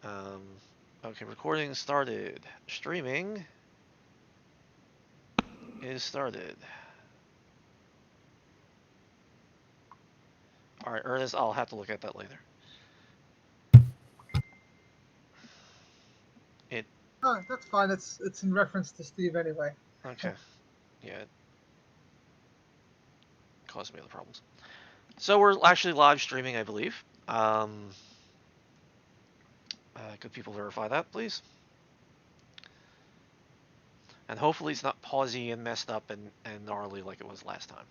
Um, okay, recording started. Streaming is started. All right, Ernest, I'll have to look at that later. It Oh, that's fine. It's in reference to Steve anyway. okay. Yeah, it caused me other problems. So we're actually live streaming, I believe. Could people verify that, please? And hopefully it's not pausy and messed up and gnarly like it was last time.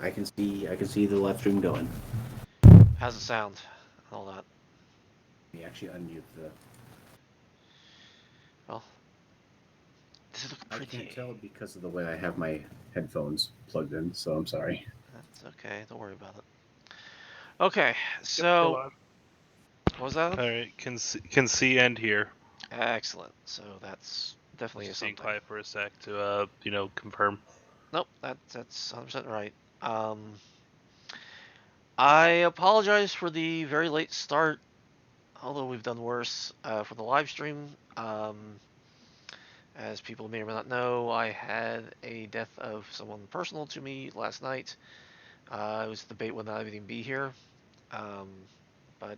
I can see the live stream going. How's it sound? And all that. Let me actually unmute the. Well, this looks I can't pretty. tell because of the way I have my headphones plugged in, so I'm sorry. That's okay. Don't worry about it. Okay, Yep, we're so live. what was that? All right, can see and hear. Excellent. So that's definitely Just being something. quiet for a sec to confirm. Nope, that's 100% right. I apologize for the very late start, although we've done worse for the live stream. As people may or may not know, I had a death of someone personal to me last night. It was a debate whether or not I would even be here. Um, but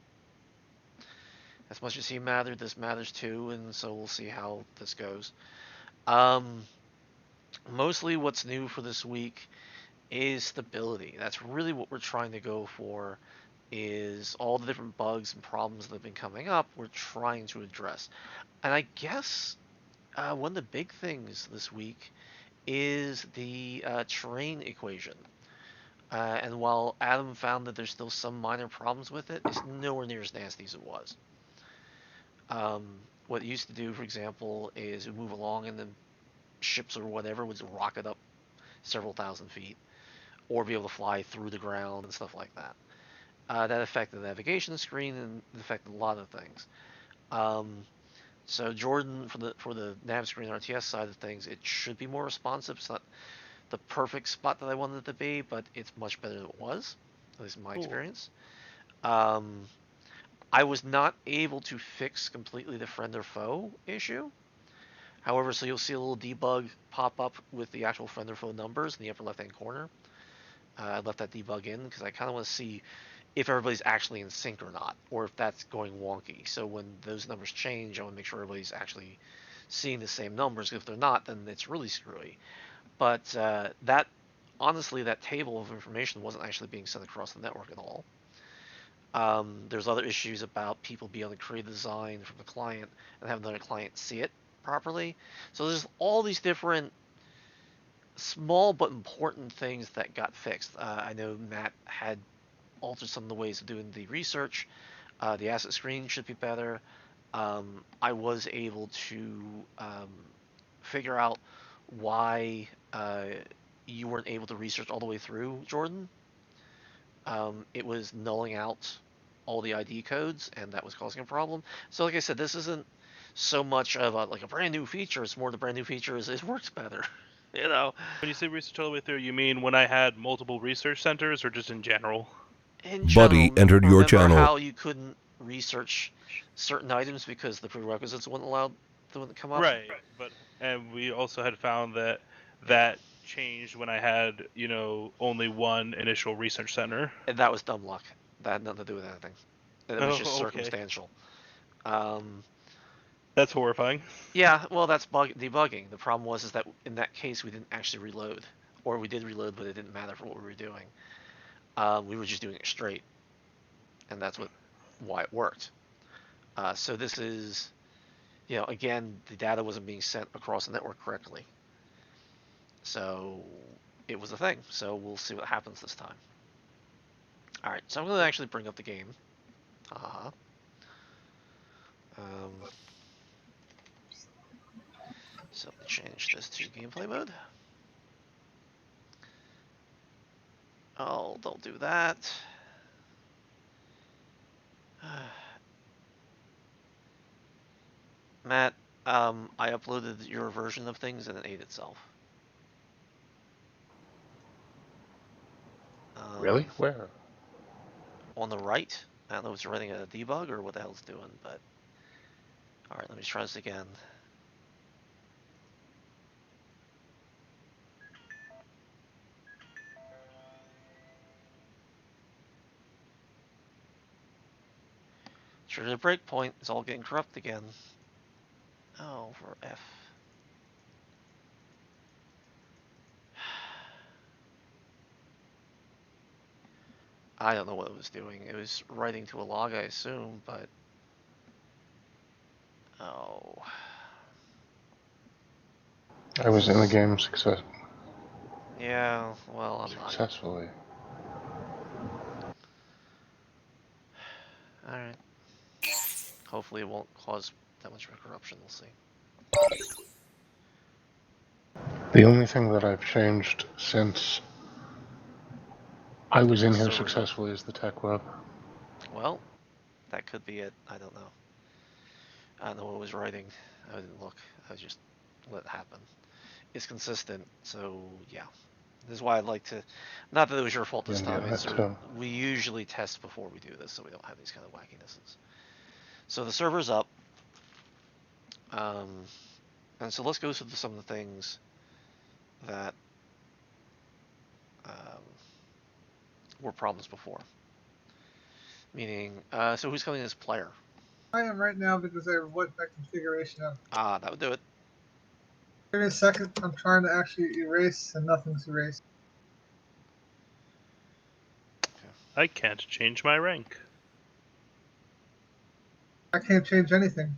as much as he mattered, this matters too, and so we'll see how this goes. Um, Mostly what's new for this week is stability. That's really what we're trying to go for, is all the different bugs and problems that have been coming up, we're trying to address. And I guess one of the big things this week is the terrain equation. And while Adam found that there's still some minor problems with it, it's nowhere near as nasty as it was. What it used to do, for example, is it would move along and then ships or whatever would rocket up several thousand feet, or be able to fly through the ground and stuff like that. That affected the navigation screen and it affected a lot of things. Um, so Jordan, for the nav screen RTS side of things, it should be more responsive. It's not the perfect spot that I wanted it to be, but it's much better than it was, at least in my Cool. experience. Um, I was not able to fix completely the friend or foe issue. However, so you'll see a little debug pop up with the actual friend or foe numbers in the upper left-hand corner. I left that debug in because I kind of want to see if everybody's actually in sync or not, or if that's going wonky. So when those numbers change, I want to make sure everybody's actually seeing the same numbers. If they're not, then it's really screwy. But that honestly, that table of information wasn't actually being sent across the network at all. There's other issues about people being able to create a design from the client and have another client see it properly. So there's all these different small but important things that got fixed. I know Matt had altered some of the ways of doing the research. The asset screening should be better. I was able to figure out why you weren't able to research all the way through, Jordan. It was nulling out all the ID codes, and that was causing a problem. So, like I said, this isn't so much of like a brand new feature. It's more the brand new feature is it works better. you know, When you say research all the way through, you mean when I had multiple research centers, or just in general? in Buddy general, entered your remember channel. how you couldn't research certain items because the prerequisites wouldn't allow them to come up? Right, but and we also had found that that changed when I had only one initial research center. And that was dumb luck. That had nothing to do with anything. It was just Oh, okay, circumstantial. Um, that's horrifying. yeah, well, that's debugging. The problem was is that in that case we didn't actually reload, or we did reload, but it didn't matter for what we were doing. We were just doing it straight, and that's why it worked. So this is, again, the data wasn't being sent across the network correctly. So it was a thing. So we'll see what happens this time. All right, so I'm going to actually bring up the game. Uh-huh. Um, so let me change this to gameplay mode. Oh, don't do that. Matt, I uploaded your version of things and it ate itself. Really? Um, Where? on the right, I don't know if it's running a debug or what the hell it's doing, but... Alright, let me try this again. Trigger the breakpoint. It's all getting corrupt again. Oh, for F. I don't know what it was doing. It was writing to a log, I assume, but... Oh... I was in the game Yeah, well, I'm not. successfully. Alright. Hopefully it won't cause that much of a corruption, we'll see. The only thing that I've changed since I was in here Server's up. successfully is the tech web. Well, that could be it. I don't know. I don't know what it was writing. I didn't look. I just let it happen. It's consistent, so yeah. This is why I'd like to... Not that it was your fault this time. Yeah, It's that too. we usually test before we do this, so we don't have these kind of wackinesses. So the server's up. And so let's go through some of the things that were problems before. Meaning, so who's coming as player? I am right now because I went back configuration of. Ah, that would do it. Give me a second. I'm trying to actually erase and nothing's erased. I can't change my rank. I can't change anything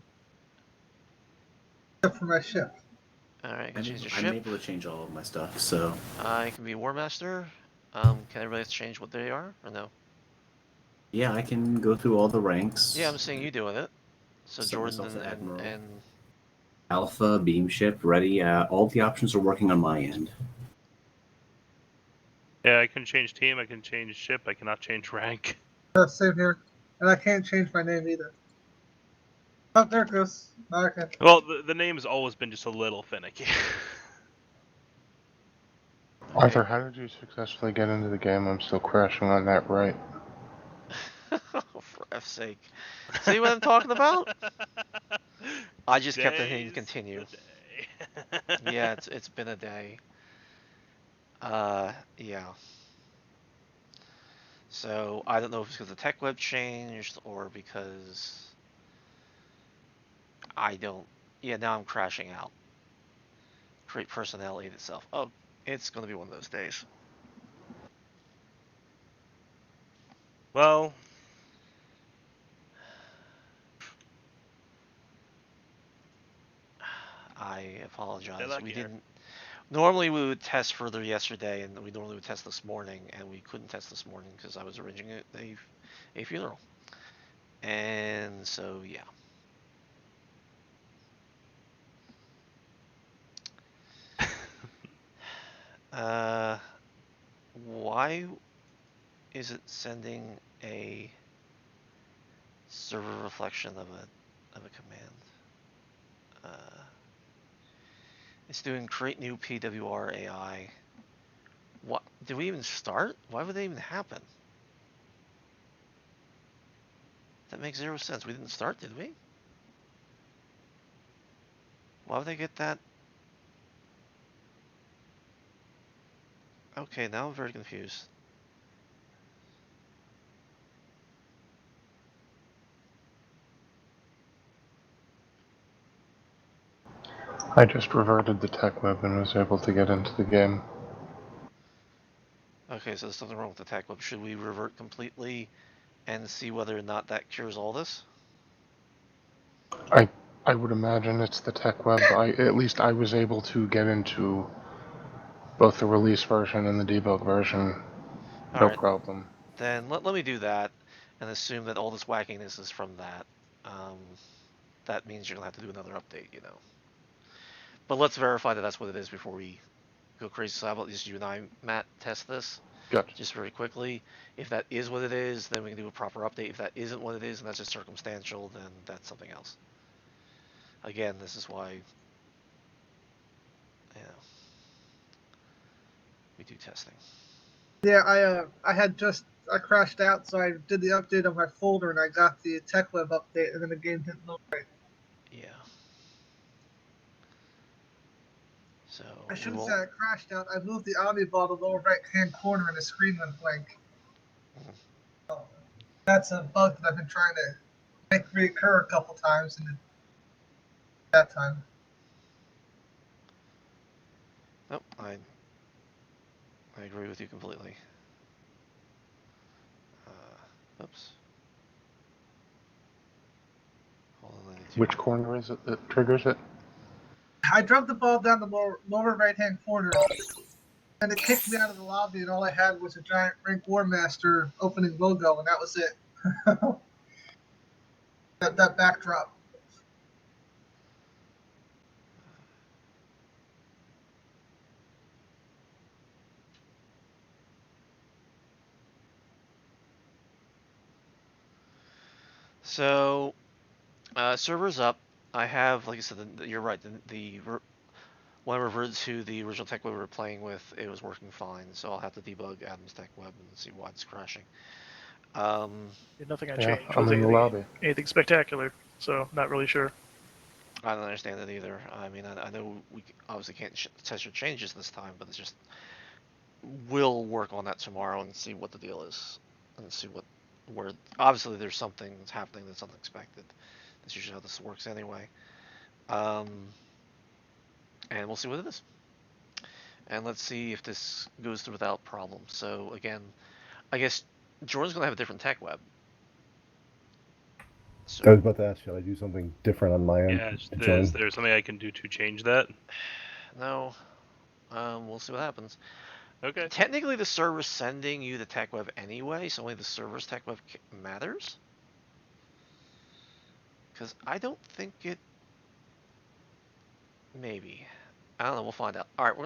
except for my ship. Alright, I can change the I'm ship. able to change all of my stuff, so I can be War Master. Can everybody change what they are, or no? yeah, I can go through all the ranks. Yeah, I'm seeing you doing it. So Set Jordan myself to Admiral. and Alpha, beam ship, ready. All the options are working on my end. Yeah, I can change team, I can change ship, I cannot change rank. Same here. And I can't change my name either. Oh, there it goes. Now I can. Well, the name's always been just a little finicky. okay. Arthur, how did you successfully get into the game? I'm still crashing on that right. For F's sake. See what I'm talking about? I just kept it hitting Day's continue. the day. Yeah, it's been a day. Yeah. So I don't know if it's because the tech web changed or because I don't. Yeah, now I'm crashing out. Create personnel aid itself. Oh, it's gonna be one of those days. Well, I apologize. luck We here. didn't. Normally we would test further yesterday, and we normally would test this morning, and we couldn't test this morning because I was arranging a funeral. And so yeah. Why is it sending a server reflection of a command? It's doing create new PWR AI. What did we even start? Why would they even happen? That makes zero sense. We didn't start, did we? Why would they get that? Okay, now I'm very confused. I just reverted the tech web and was able to get into the game. Okay, so there's something wrong with the tech web. Should we revert completely and see whether or not that cures all this? I would imagine it's the tech web. At least I was able to get into both the release version and the debug version. All No right, problem. then let me do that and assume that all this wackiness is from that. That means you're gonna have to do another update, you know. But let's verify that that's what it is before we go crazy. So how about just you and I, Matt, test this Gotcha. just very quickly. If that is what it is, then we can do a proper update. If that isn't what it is and that's just circumstantial, then that's something else. Again, this is why, you know, we do testing. Yeah, I had just I crashed out, so I did the update on my folder, and I got the TechWeb update, and then the game didn't load right. Yeah. So I we shouldn't say won't. I crashed out. I moved the Omni ball to the lower right-hand corner, and the screen went blank. Mhm. So that's a bug that I've been trying to make reoccur a couple times, and that time. Nope. I agree with you completely. Oops. Hold on, I need to. Which corner is it that triggers it? I drove the ball down the lower right-hand corner, and it kicked me out of the lobby, and all I had was a giant Rank War Master opening logo, and that was it. that backdrop. So server's up. I have, like I said, you're right. When I reverted to the original tech web we were playing with, it was working fine. So I'll have to debug Adam's tech web and see why it's crashing. Nothing I Yeah, changed I'm was in the lobby. anything spectacular, so not really sure. I don't understand it either. I mean, I know we obviously can't test your changes this time, but it's just we'll work on that tomorrow and see what the deal is, and see where. Obviously, there's something that's happening that's unexpected. That's usually how this works anyway. Um, and we'll see what it is. And let's see if this goes through without problems. So again, I guess Jordan's gonna have a different tech web. So I was about to ask, should I do something different on my end Yeah, to is join? there something I can do to change that? no, we'll see what happens. Okay. Technically, the server's sending you the tech web anyway, so only the server's tech web matters. Because I don't think it. Maybe. I don't know. We'll find out. All right,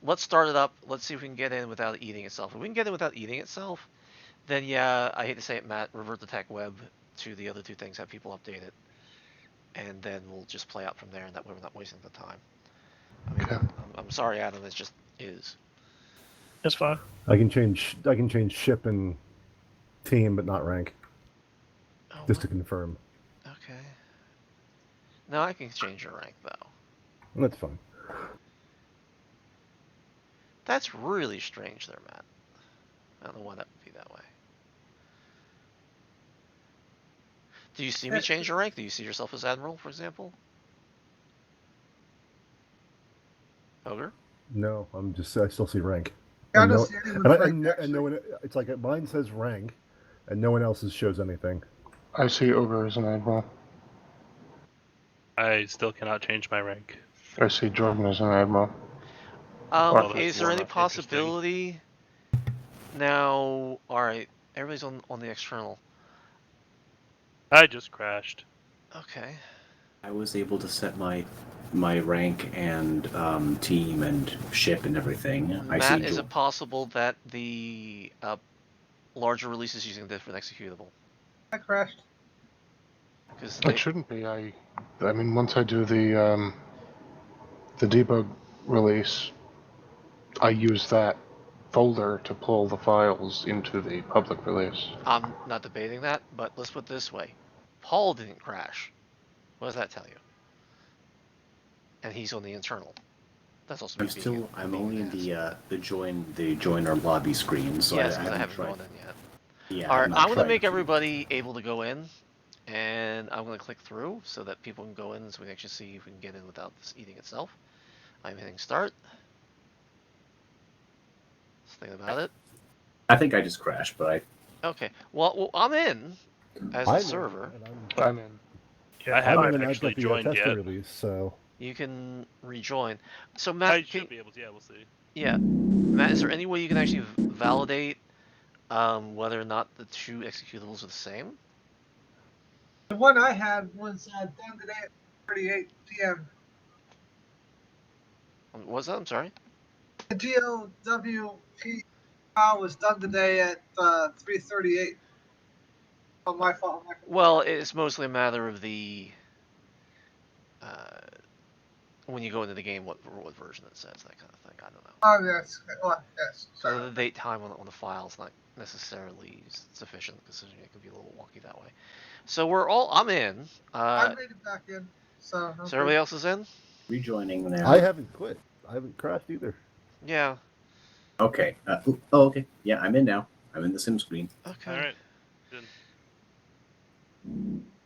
let's start it up. Let's see if we can get in without it eating itself. If we can get in without eating itself, then yeah, I hate to say it, Matt, revert the tech web to the other two things, have people update it, and then we'll just play out from there, and that way we're not wasting the time. I mean, Okay. I'm sorry, Adam. It just is. It's fine. I can change ship and team, but not rank, Oh, just what? to confirm. Okay. No, I can change your rank though. That's fine. That's really strange there, Matt. I don't know why that would be that way. Do you see me change your rank? Do you see yourself as Admiral, for example? Ogre? No, I still see rank. I And don't no, see anyone's rank, and no actually. one. It's like mine says rank, and no one else's shows anything. I see Ogre as an admiral. I still cannot change my rank. I see Jordan as an admiral. Well, that's Is there any interesting. possibility now? All right, everybody's on the external. I just crashed. Okay. I was able to set my rank and team and ship and everything. I Matt, see. is it possible that the larger release is using a different executable? I crashed. Because It shouldn't be. I mean, once I do the debug release, I use that folder to pull the files into the public release. I'm not debating that, but let's put it this way: Paul didn't crash. What does that tell you? And he's on the internal. That's also me I'm being only an in ass. the joiner lobby screen, so Yes, I because I haven't haven't tried. gone in yet. Yeah, I All have right, not I'm gonna tried make to. everybody able to go in, and I'm gonna click through so that people can go in, so we can actually see if we can get in without this eating itself. I'm hitting start. Let's think about it. I think I just crashed, but Okay, well, I'm in as the I'm in, server. and I'm in. Yeah, I I'm haven't in, and I've actually got the joined tester yet. release. So You can rejoin. So I Matt, should be able to. Yeah, we'll see. yeah, Matt, is there any way you can actually validate whether or not the two executables are the same? The one I had was done today at 38 p.m. What was that? I'm sorry. The GOWP file was done today at 3:38 on my phone. Well, it's mostly a matter of the uh, when you go into the game, what version it says, that kind of thing. I don't know. Oh yes, well, yes. So Sorry. the date time on the file is not necessarily sufficient because it could be a little wonky that way. So I'm in. I made it back in, so. So everybody else is in? Rejoining now. I haven't quit. I haven't crashed either. Yeah. Okay. Okay. Yeah, I'm in now. I'm in the sim screen. Okay. All right. Then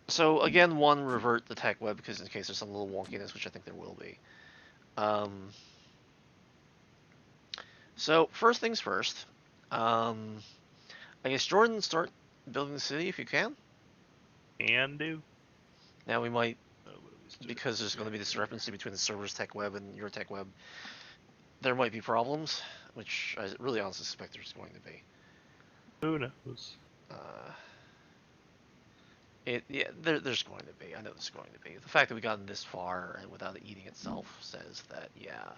So again, revert the tech web because in case there's some little wonkiness, which I think there will be. So first things first. I guess Jordan, start building the city if you can. can do. Now we might, What do we do? because there's going to be this discrepancy between the server's tech web and your tech web. There might be problems, which I really honestly suspect there's going to be. Who knows? There's going to be. I know there's going to be. The fact that we gotten this far and without it eating itself says that, yeah.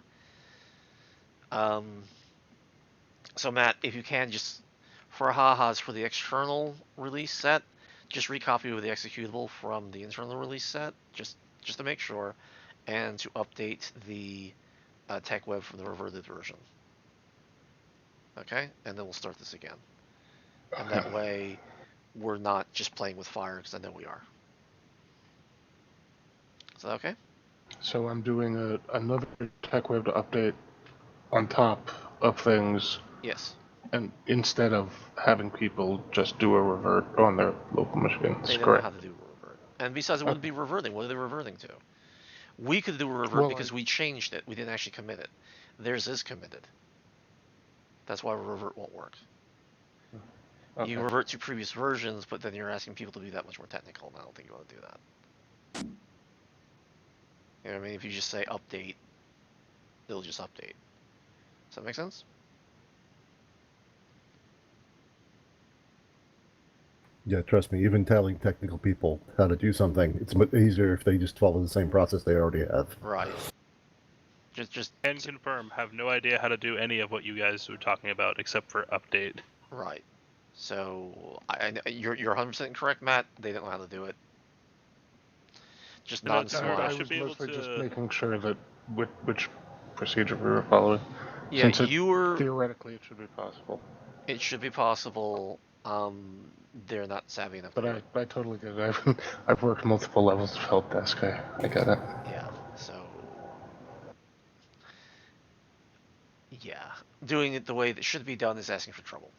So Matt, if you can, just for ha-has for the external release set, just recopy with the executable from the internal release set, just to make sure, and to update the tech web from the reverted version. Okay, and then we'll start this again. And that way, we're not just playing with fire, because I know we are. Is that okay? So I'm doing another tech web to update on top of things, Yes. and instead of having people just do a revert on their local machines. They don't know how to do a revert. And besides, it wouldn't be reverting. What are they reverting to? We could do a revert because we changed it. We didn't actually commit it. Theirs is committed. That's why a revert won't work. Okay. You revert to previous versions, but then you're asking people to be that much more technical, and I don't think you want to do that. You know what I mean? If you just say update, it'll just update. Does that make sense? Yeah, trust me, even telling technical people how to do something, it's much easier if they just follow the same process they already have. Right. Just Can confirm. Have no idea how to do any of what you guys were talking about except for update. right. So you're 100% correct, Matt. They don't know how to do it. Just No, non-smart. I I should was be able mostly just to- making sure that which procedure we were following. Yeah, Since theoretically it should be possible. It should be possible. They're not savvy enough. But to do it. I totally get it. I've worked multiple levels of help desk. I get it. Yeah. So. Yeah, doing it the way that should be done is asking for trouble.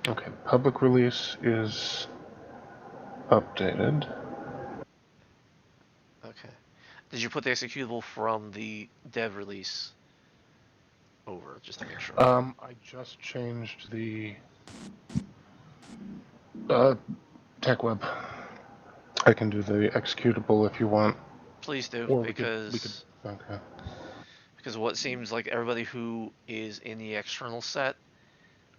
Okay, public release is updated. Okay. Did you put the executable from the dev release over, just to make sure? I just changed the tech web. I can do the executable if you want. Please do, Or because okay. because what seems like everybody who is in the external set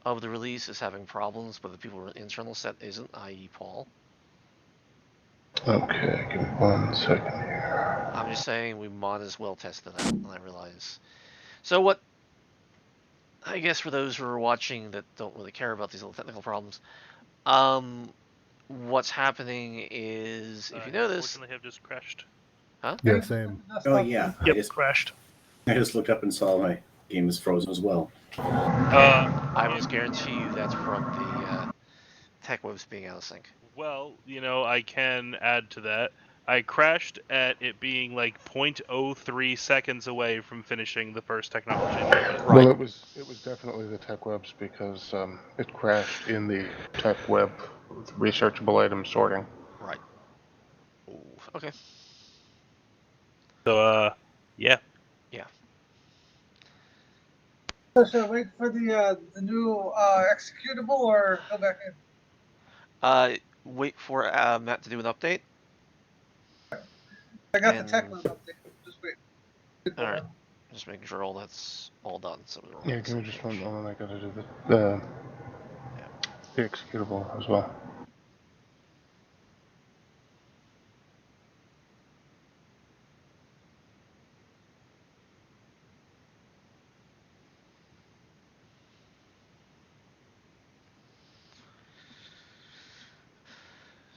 of the release is having problems, but the people who are in the internal set isn't, i.e. Paul. Okay, give me 1 second here. I'm just saying we might as well test it out, and I realize. So what, I guess for those who are watching that don't really care about these little technical problems, what's happening is, if you notice... Unfortunately, have just crashed. Huh? Yeah, same. Oh yeah. Yep, crashed. I just looked up and saw my game is frozen as well. I almost guarantee you that's from the tech webs being out of sync. Well, I can add to that. I crashed at it being like 0.03 seconds away from finishing the first technology. Right. Well, it was definitely the tech webs because it crashed in the tech web with researchable item sorting. Right. Ooh, okay. So, yeah. Yeah. So should I wait for the new executable or go back in? Wait for Matt to do an update. I got And- the tech web update. Just wait. All right. Just making sure all that's all done. So we're all Yeah, on the give me same just one page. moment. I gotta do the executable as well.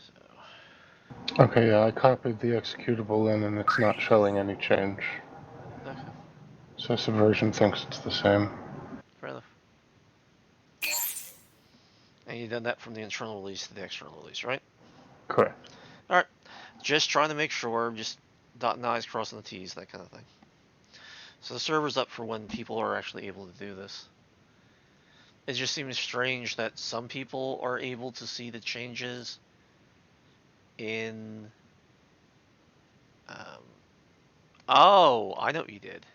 So, Okay, yeah, I copied the executable in and it's not showing any change. okay, So Subversion thinks it's the same. fair enough. you've done that from the internal release to the external release, right? Correct. All right. Just trying to make sure, just dotting the I's, crossing the T's, that kind of thing. So the server's up for when people are actually able to do this. It just seems strange that some people are able to see the changes in... oh, I know what you did.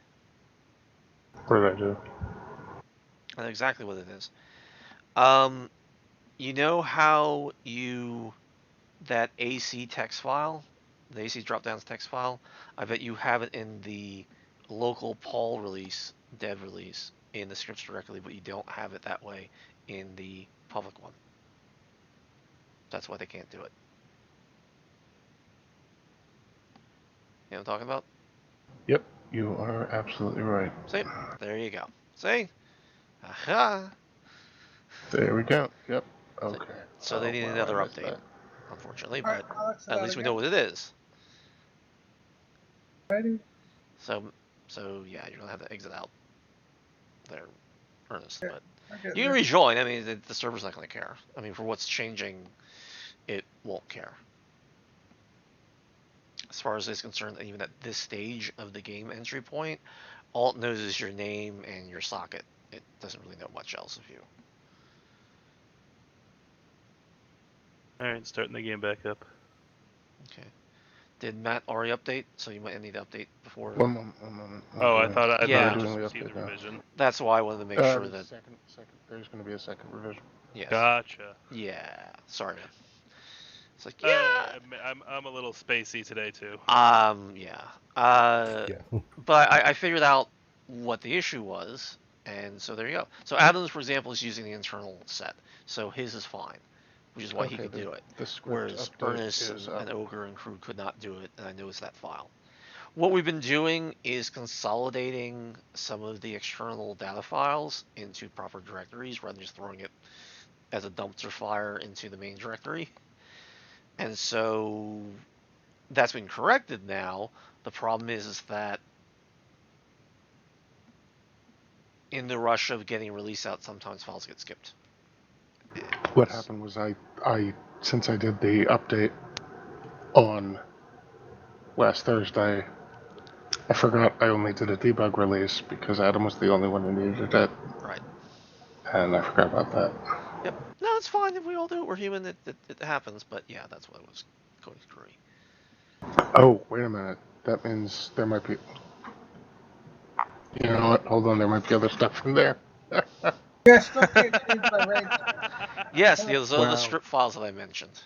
What did I do? I know exactly what it is. You know how that AC text file, the AC dropdowns text file, I bet you have it in the local Paul release, dev release, in the scripts directly, but you don't have it that way in the public one. That's why they can't do it. You know what I'm talking about? Yep, you are absolutely right. See? There you go. See? Aha! There we go. Yep. Okay. So they need wow, another I missed update, that. unfortunately, All right, but Alex, at least we know what it is. Ready? So yeah, you're gonna have to exit out there, Ernest. Yeah, But I get you can it. rejoin. I mean, the server's not gonna care. I mean, for what's changing, it won't care. As far as it's concerned, even at this stage of the game entry point, all it knows is your name and your socket. It doesn't really know much else of you. Alright, starting the game back up. Okay. Did Matt already update? So you might need to update before. One moment. One moment. Oh, I thought I Yeah. just doing the received update the now. revision. That's why I wanted to make sure that. Second. There's going to be a second revision. Yes. Gotcha. Yeah. Sorry, man. It's like I'm a little spacey today too. Yeah. Yeah. But I figured out what the issue was, and so there you go. So Adams, for example, is using the internal set, so his is fine, which is why he could do it. The script Whereas update Ernest is and up. Ogre and crew could not do it, and I noticed that file. What we've been doing is consolidating some of the external data files into proper directories rather than just throwing it as a dumpster fire into the main directory. And so that's been corrected now. The problem is that in the rush of getting a release out, sometimes files get skipped. What happened was I since I did the update on last Thursday, I forgot I only did a debug release because Adam was the only one who needed it, Right. and I forgot about that. Yep. No, it's fine if we all do it. We're human. It happens. But yeah, that's what I was going through. Oh, wait a minute. That means there might be. You know what? Hold on. There might be other stuff in there. Yeah, I still can't change my rank. Yes, those are the Wow. script files that I mentioned.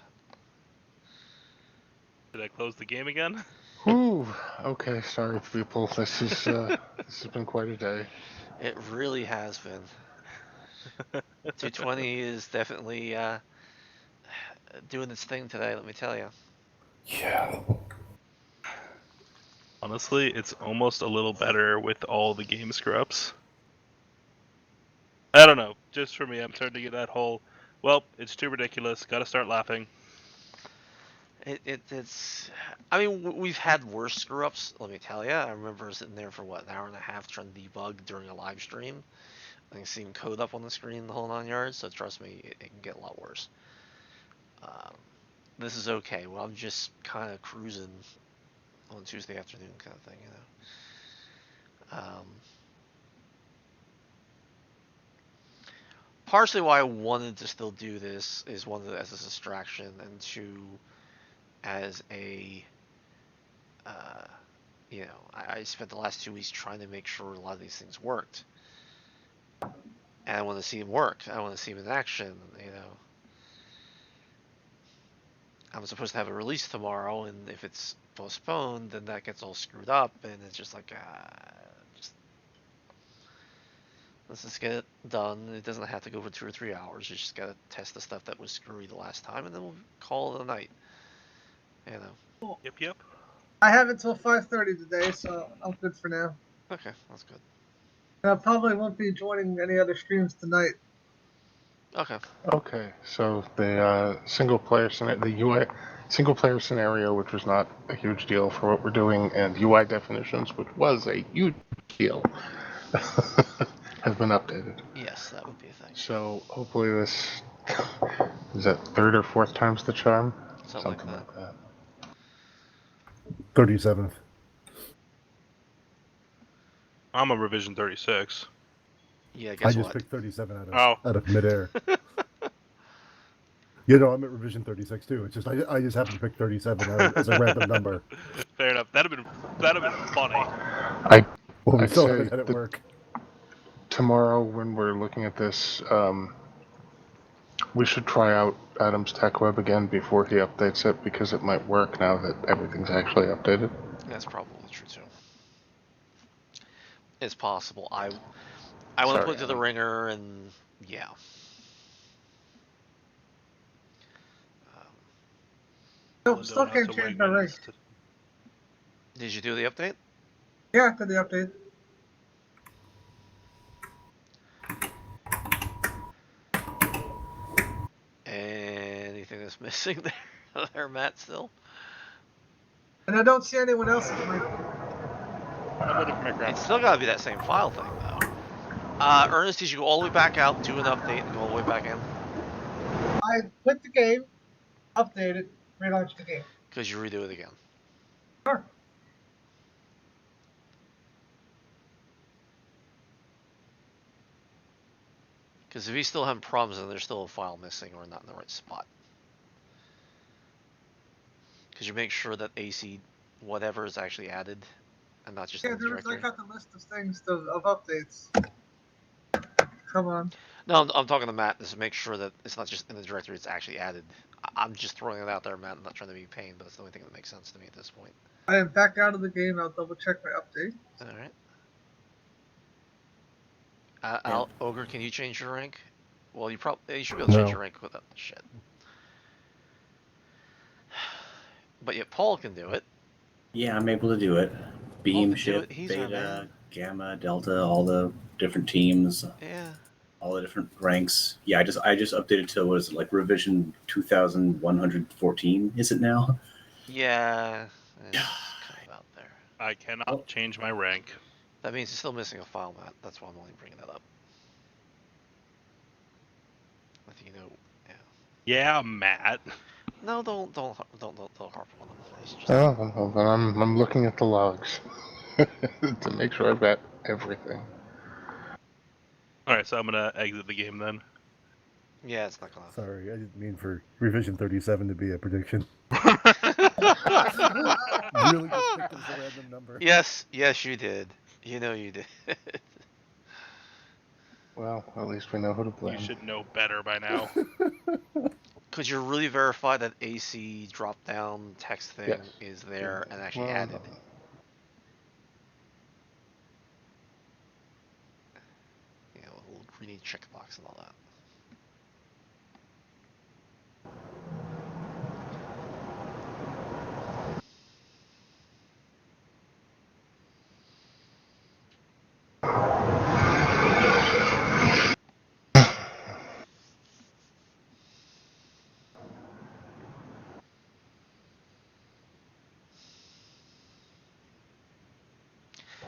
Did I close the game again? Whew. Okay, sorry, people. This is this has been quite a day. It really has been. 220 is definitely doing its thing today. Let me tell you. Yeah. Honestly, it's almost a little better with all the game screw-ups. I don't know. Just for me, I'm starting to get that whole, well, it's too ridiculous. Gotta start laughing. It's. I mean, we've had worse screw ups. Let me tell you. I remember sitting there for an hour and a half trying to debug during a live stream. I think seeing code up on the screen the whole 9 yards. So trust me, it can get a lot worse. This is okay. Well, I'm just kind of cruising on Tuesday afternoon, kind of thing, you know. Partially why I wanted to still do this is one, as a distraction, and two, as a, you know, I spent the last 2 weeks trying to make sure a lot of these things worked. And I want to see them work. I want to see them in action, you know. I'm supposed to have a release tomorrow, and if it's postponed, then that gets all screwed up, and it's just like, let's just get it done. It doesn't have to go for 2 or 3 hours. You just gotta test the stuff that was screwy the last time, and then we'll call it a night. You know. Yep. I have until 5:30 today, so I'm good for now. Okay, that's good. And I probably won't be joining any other streams tonight. Okay. Okay, so the single player the UI single player scenario, which was not a huge deal for what we're doing, and UI definitions, which was a huge deal, have been updated. Yes, that would be a thing. So hopefully this Is that third or fourth time's the charm? Something like that. that. 37th. I'm a revision 36. Yeah, I guess just what? picked 37 Oh. out of midair. You know, I'm at revision 36 too. It's just I just happened to pick 37 as a random number. Fair enough. That'd have been funny. Well, we I'd still say haven't had it that work. tomorrow when we're looking at this, we should try out Adam's Tech Web again before he updates it because it might work now that everything's actually updated. That's probably true too. It's possible. I want to Sorry, put it to the Adam. ringer, and yeah. Nope, Pulling still donuts can't at change my rank. Wegmans to- Did you do the update? Yeah, after the update. Anything that's missing there, Matt? Still? And I don't see anyone else's rank. I'm waiting for my crap. It's still got to be that same file thing, though. Ernest, did you go all the way back out, do an update, and go all the way back in? I quit the game, updated, relaunched the game. Because you redo it again. Sure. Because if he's still having problems, then there's still a file missing or not in the right spot. Because you make sure that AC whatever is actually added, and not just Yeah, in the there was, I directory. got the list of things of updates. Come on. No, I'm talking to Matt. Just to make sure that it's not just in the directory; it's actually added. I'm just throwing it out there, Matt. I'm not trying to be a pain, but it's the only thing that makes sense to me at this point. I am back out of the game. I'll double check my update. All right. Ogre, can you change your rank? Well, you should be able to change your rank without shit. But yet Paul can do it. Yeah, I'm able to do it. Beam, can do ship, it. He's our beta, man. gamma, delta, all the different teams, Yeah. all the different ranks. Yeah, I just updated to was like revision 2114. Is it now? Yeah. It's kind of out there. I cannot change my rank. That means you're still missing a file, Matt. That's why I'm only bringing that up. I think you know. Yeah. Yeah, Matt. No, don't harp on him. He's just. Oh, then I'm looking at the logs to make sure I've got everything. All right, so I'm gonna exit the game then. Yeah, it's not gonna. Sorry, I didn't mean for revision 37 to be a prediction. Really just picked it as a random number. Yes, you did. You know you did. Well, at least we know who to blame. You should know better by now. Could you really verify that AC drop down text thing Yes. is there and actually Well, added? You know, a little greeny checkbox and all that.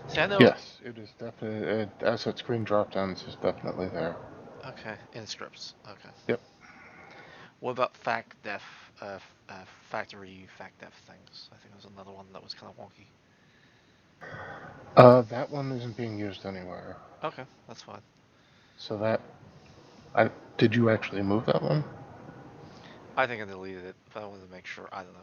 See, I know. Yes, it is definitely. Asset screen dropdowns is definitely there. Okay, in scripts. Okay. Yep. What about factdef things? I think there was another one that was kind of wonky. That one isn't being used anywhere. Okay, that's fine. So that, did you actually move that one? I think I deleted it, but I wanted to make sure. I don't know.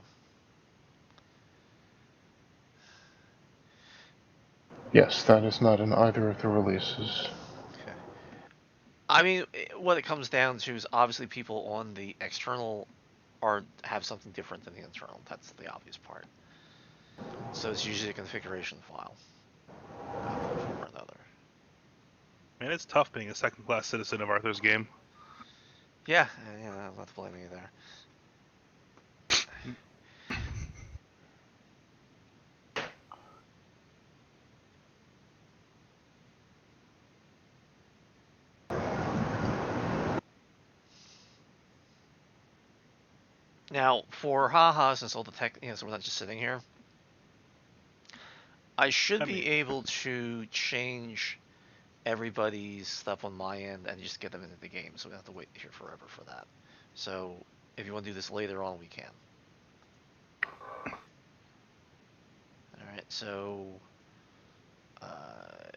Yes, that is not in either of the releases. Okay. I mean, what it comes down to is obviously people on the external have something different than the internal. That's the obvious part. So it's usually a configuration file. One form or another. Man, it's tough being a second-class citizen of Arthur's game. Yeah, I'm not blaming you there. Now, for haha, since all the tech, so we're not just sitting here, I should be able to change everybody's stuff on my end and just get them into the game, so we don't have to wait here forever for that. So if you want to do this later on, we can. Alright, so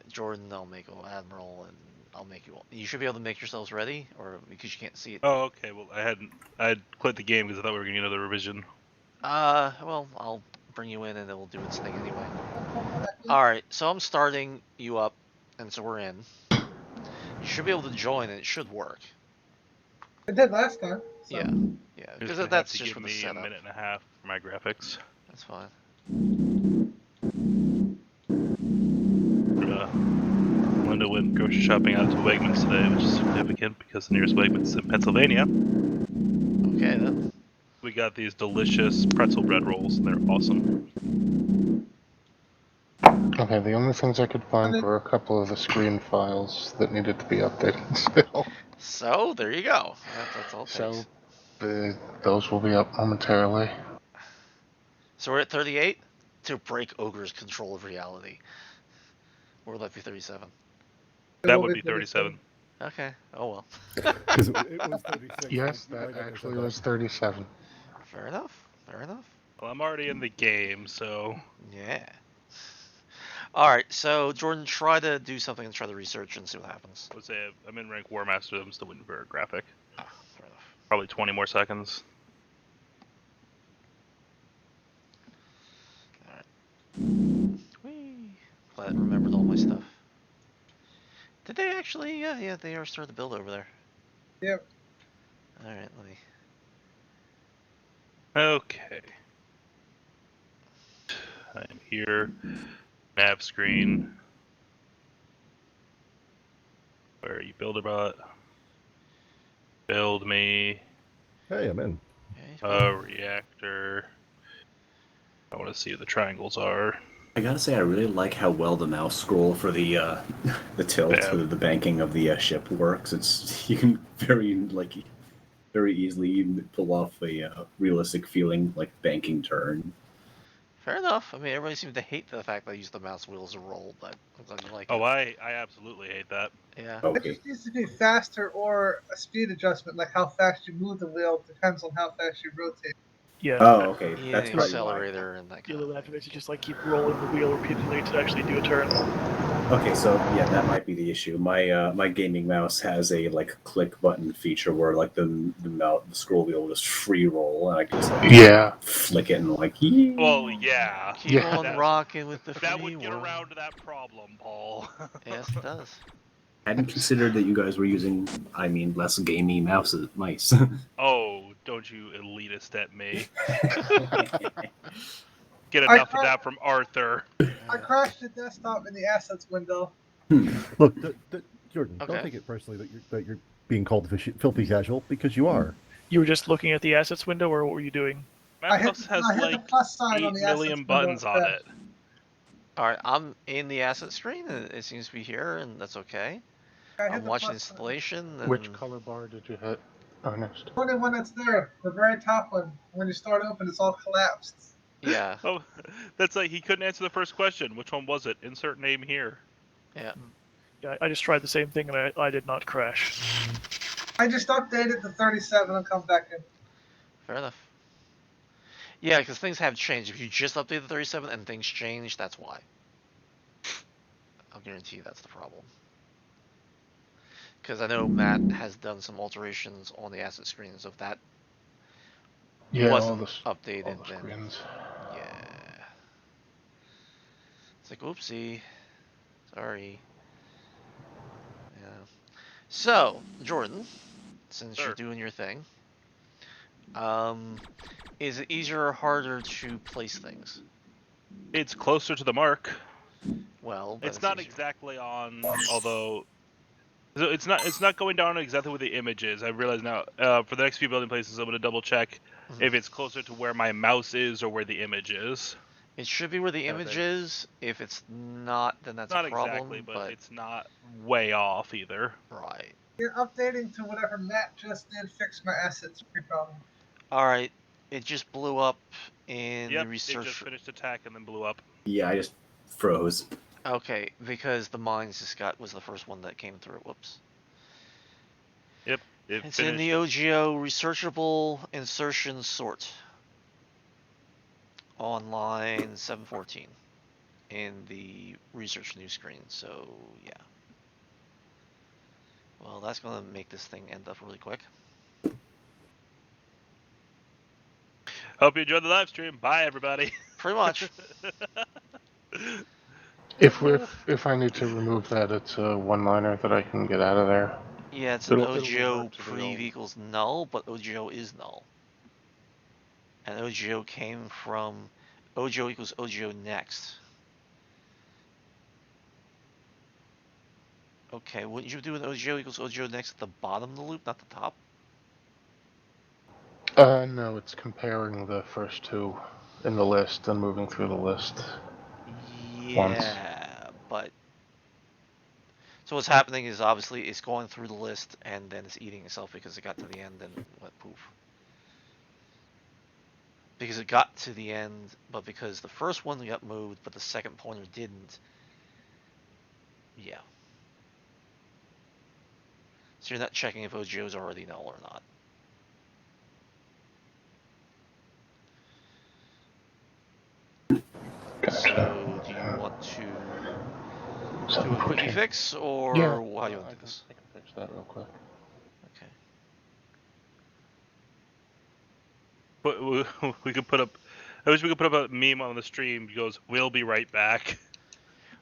Jordan, I'll make you Admiral, and I'll make you all. You should be able to make yourselves ready, or because you can't see it. Oh, okay. Well, I had quit the game because I thought we were getting another revision. Well, I'll bring you in and it will do its thing anyway. Alright, so I'm starting you up, and so we're in. You should be able to join and it should work. It did last time. So. Yeah, You're because gonna that's have to just give for the me a setup. minute and a half for my graphics. That's fine. Linda went grocery shopping out to Wegmans today, which is significant because the nearest Wegmans is in Pennsylvania. Okay then. We got these delicious pretzel bread rolls, and they're awesome. Okay, the only things I could find were a couple of the screen files that needed to be updated still. So there you go. That's all it So, takes. those will be up momentarily. So we're at 38 to break Ogre's control of reality. Or would that be 37? That would be 37. Okay. Oh well. Because it was 36. Yes, You that might have actually said was 37. Fair enough. Fair enough. Well, I'm already in the game, so Yeah. Alright, so Jordan, try to do something and try to research and see what happens. let's say I'm in rank War Master. I'm still waiting for a graphic. Ah, fair enough. Probably 20 more seconds. Whee! Glad I remembered all my stuff. Did they actually? Yeah, they are starting to build over there. Yep. Alright, let me. Okay. I'm here. Nav screen. Where are you, Builderbot? Build me Hey, I'm in. Okay. a reactor. I want to see what the triangles are. I gotta say, I really like how well the mouse scroll for the the tilt, Yeah. the banking of the ship works. It's you can very easily pull off a realistic feeling like banking turn. Fair enough. I mean, everybody seems to hate the fact that I use the mouse wheel as a roll, but I'm glad you like Oh, it. I absolutely hate that. Yeah. It Okay. just needs to be faster or a speed adjustment, like how fast you move the wheel depends on how fast you rotate. Yeah. Oh, okay. You need That's an probably why. accelerator and that The kind other of way thing. makes you just like keep rolling the wheel repeatedly to actually do a turn. Okay, so yeah, that might be the issue. My gaming mouse has a like click button feature where like the scroll wheel will just free roll, and I can just like Yeah. flick it and like. Well, yeah. Keep Yeah. on That- rocking with the free That would get world. around that problem, Paul. Yes, it does. Hadn't considered that you guys were using, I mean, less gamey mouses, mice. Oh, don't you elitist at me. Get I enough of cra- that from Arthur. I crashed the desktop in the assets window. Look, Jordan, Okay. don't take it personally that you're being called filthy casual, because you are. You were just looking at the assets window, or what were you doing? My mouse has I hit the like plus sign 8 on the million assets window buttons on instead. it. Alright, I'm in the asset screen and it seems to be here, and that's okay. I hit I'm the watching plus sign. installation and Which color bar did you hit, Ernest? The only one that's there, the very top one. When you start open, it's all collapsed. yeah, Oh, that's like he couldn't answer the first question. Which one was it? Insert name here. yeah. Yeah, I just tried the same thing and I did not crash. I just updated to 37 and come back in. Fair enough. Yeah, because things have changed. If you just update the 37 and things change, that's why. I'll guarantee you that's the problem. Because I know Matt has done some alterations on the asset screen, so if that Yeah, wasn't all updated, the then screens. yeah. It's like, oopsie. Sorry. Yeah. So, Jordan, since you're Sure. doing your thing, is it easier or harder to place things? It's closer to the mark. Well, but It's not easier. exactly on, although it's not going down exactly where the image is. I realize now. For the next few building places, I'm going to double check Mhm. if it's closer to where my mouse is or where the image is. It should be where the Kind of image thing. is. If it's not, then that's Not a problem. exactly, but it's not way off either. right. You're updating to whatever Matt just did fix my assets problem. All right. It just blew up in Yep, the it research. just finished attack and then blew up. Yeah, I just froze. Okay, because the mines just was the first one that came through. Whoops. Yep. It It's in finished. the OGO researchable insertion sort on line 714 in the research new screen. So yeah. Well, that's gonna make this thing end up really quick. Hope you enjoyed the live stream. Bye, everybody. Pretty much. If I need to remove that, it's a one-liner that I can get out of there. Yeah, it's an It'll OGO revert to the prev old. equals null, but OGO is null. And OGO came from OGO equals OGO next. Okay, wouldn't you do an OGO equals OGO next at the bottom of the loop, not the top? No, it's comparing the first two in the list and moving through the list. Yeah, but so what's happening is obviously it's going through the list and then it's eating itself because it got to the end and what poof. Because it got to the end, but because the first one got moved, but the second pointer didn't. Yeah. So you're not checking if OGO is already null or not. Gotcha. So do you want to do a quickie fix, or Yeah, how do you want to do this? I can fix that real quick. Okay. But we could put up. I wish we could put up a meme on the stream. It goes, "We'll be right back."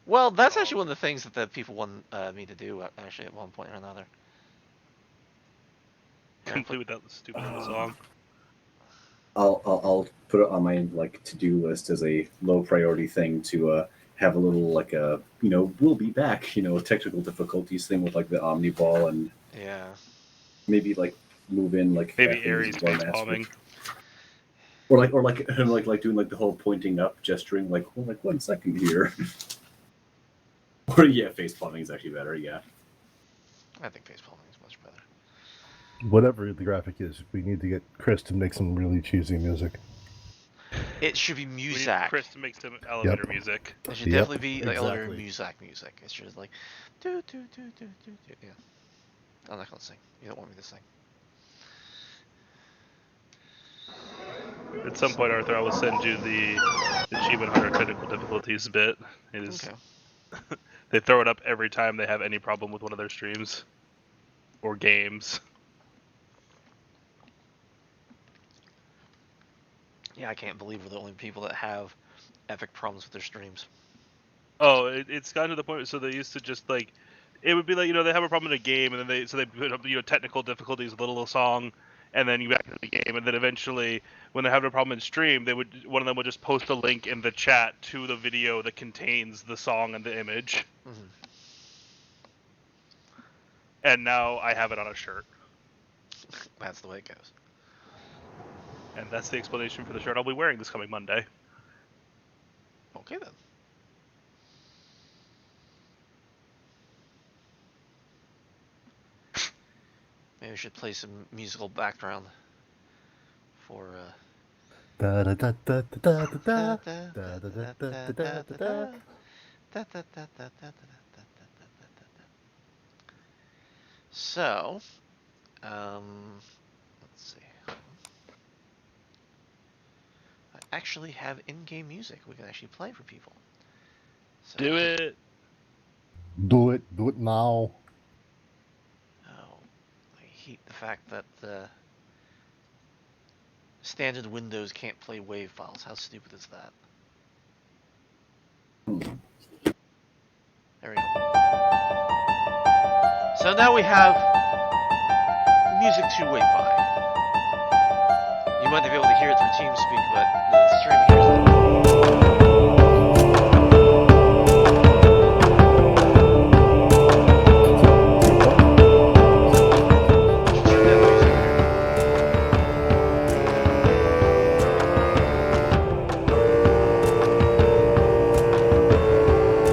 Well, that's actually one of the things that the people want me to do, actually, at one point or another. Complete without the stupid little song. I'll put it on my like to-do list as a low priority thing to have a little like a we'll be back technical difficulties thing with like the Omni Ball and Yeah. maybe like move in like Maybe things Ares as well face as- palming. or like doing like the whole pointing up gesturing like 1 second here. Or yeah, face palming is actually better. Yeah. I think facepalming is much better. Whatever the graphic is, we need to get Chris to make some really cheesy music. It should be We need music. Chris to make some elevator music. It should Yep, definitely be like elevator exactly. music. It's just like do do do do do do. Yeah. I'm not gonna sing. You don't want me to sing. At some point, Arthur, I will send you the Achievement Hunter technical difficulties bit. It is. Okay. They throw it up every time they have any problem with one of their streams or games. Yeah, I can't believe we're the only people that have epic problems with their streams. Oh, it's gotten to the point. So they used to just like, it would be like they have a problem in a game, and then they put up technical difficulties with a little song, and then you back into the game, and then eventually when they're having a problem in stream, one of them would just post a link in the chat to the video that contains the song and the image. Mm-hmm. And now I have it on a shirt. That's the way it goes. And that's the explanation for the shirt I'll be wearing this coming Monday. Okay then. Maybe we should play some musical background for Da da da da da da da. So, let's see. I actually have in-game music we can actually play for people. So, Do it! Do it now. Oh, I hate the fact that standard Windows can't play WAV files. How stupid is that? There we go. So now we have music to wait by. You might not be able to hear it through TeamSpeak, but the stream hears it. Turn that music.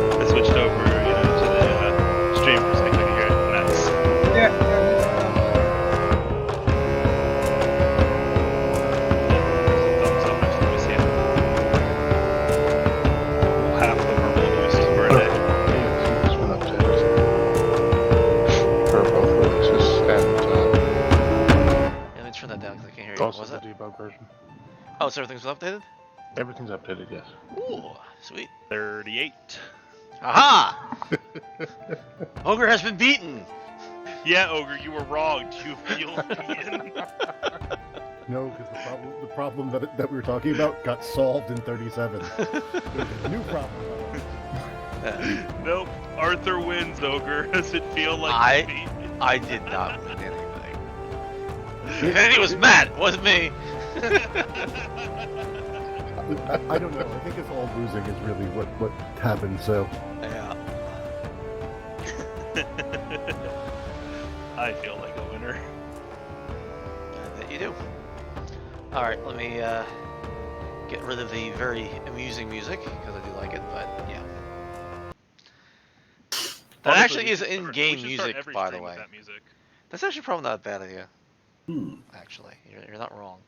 I switched over, to the stream for a second. I can hear it. Nice. Yeah, Thumbs up next time we see it. everything's updated? Everything's updated, yes. Ooh, sweet. 38. Aha! Ogre has been beaten. Yeah, Ogre, you were wrong. Do you feel beaten? No, because the problem that we were talking about got solved in 37. There's a new problem. Nope. Arthur wins, Ogre. Does it feel like defeat? I did not win anything. And he was Matt, it wasn't me. I don't know. I think it's all losing is really what happened. So Yeah. I feel like a winner. I bet you do. Alright, let me get rid of the very amusing music, because I do like it, but yeah. That Honestly, actually we is should start- in-game we should start music, every by the stream with way. that music. That's actually probably not a bad idea, Hmm. actually. You're not wrong.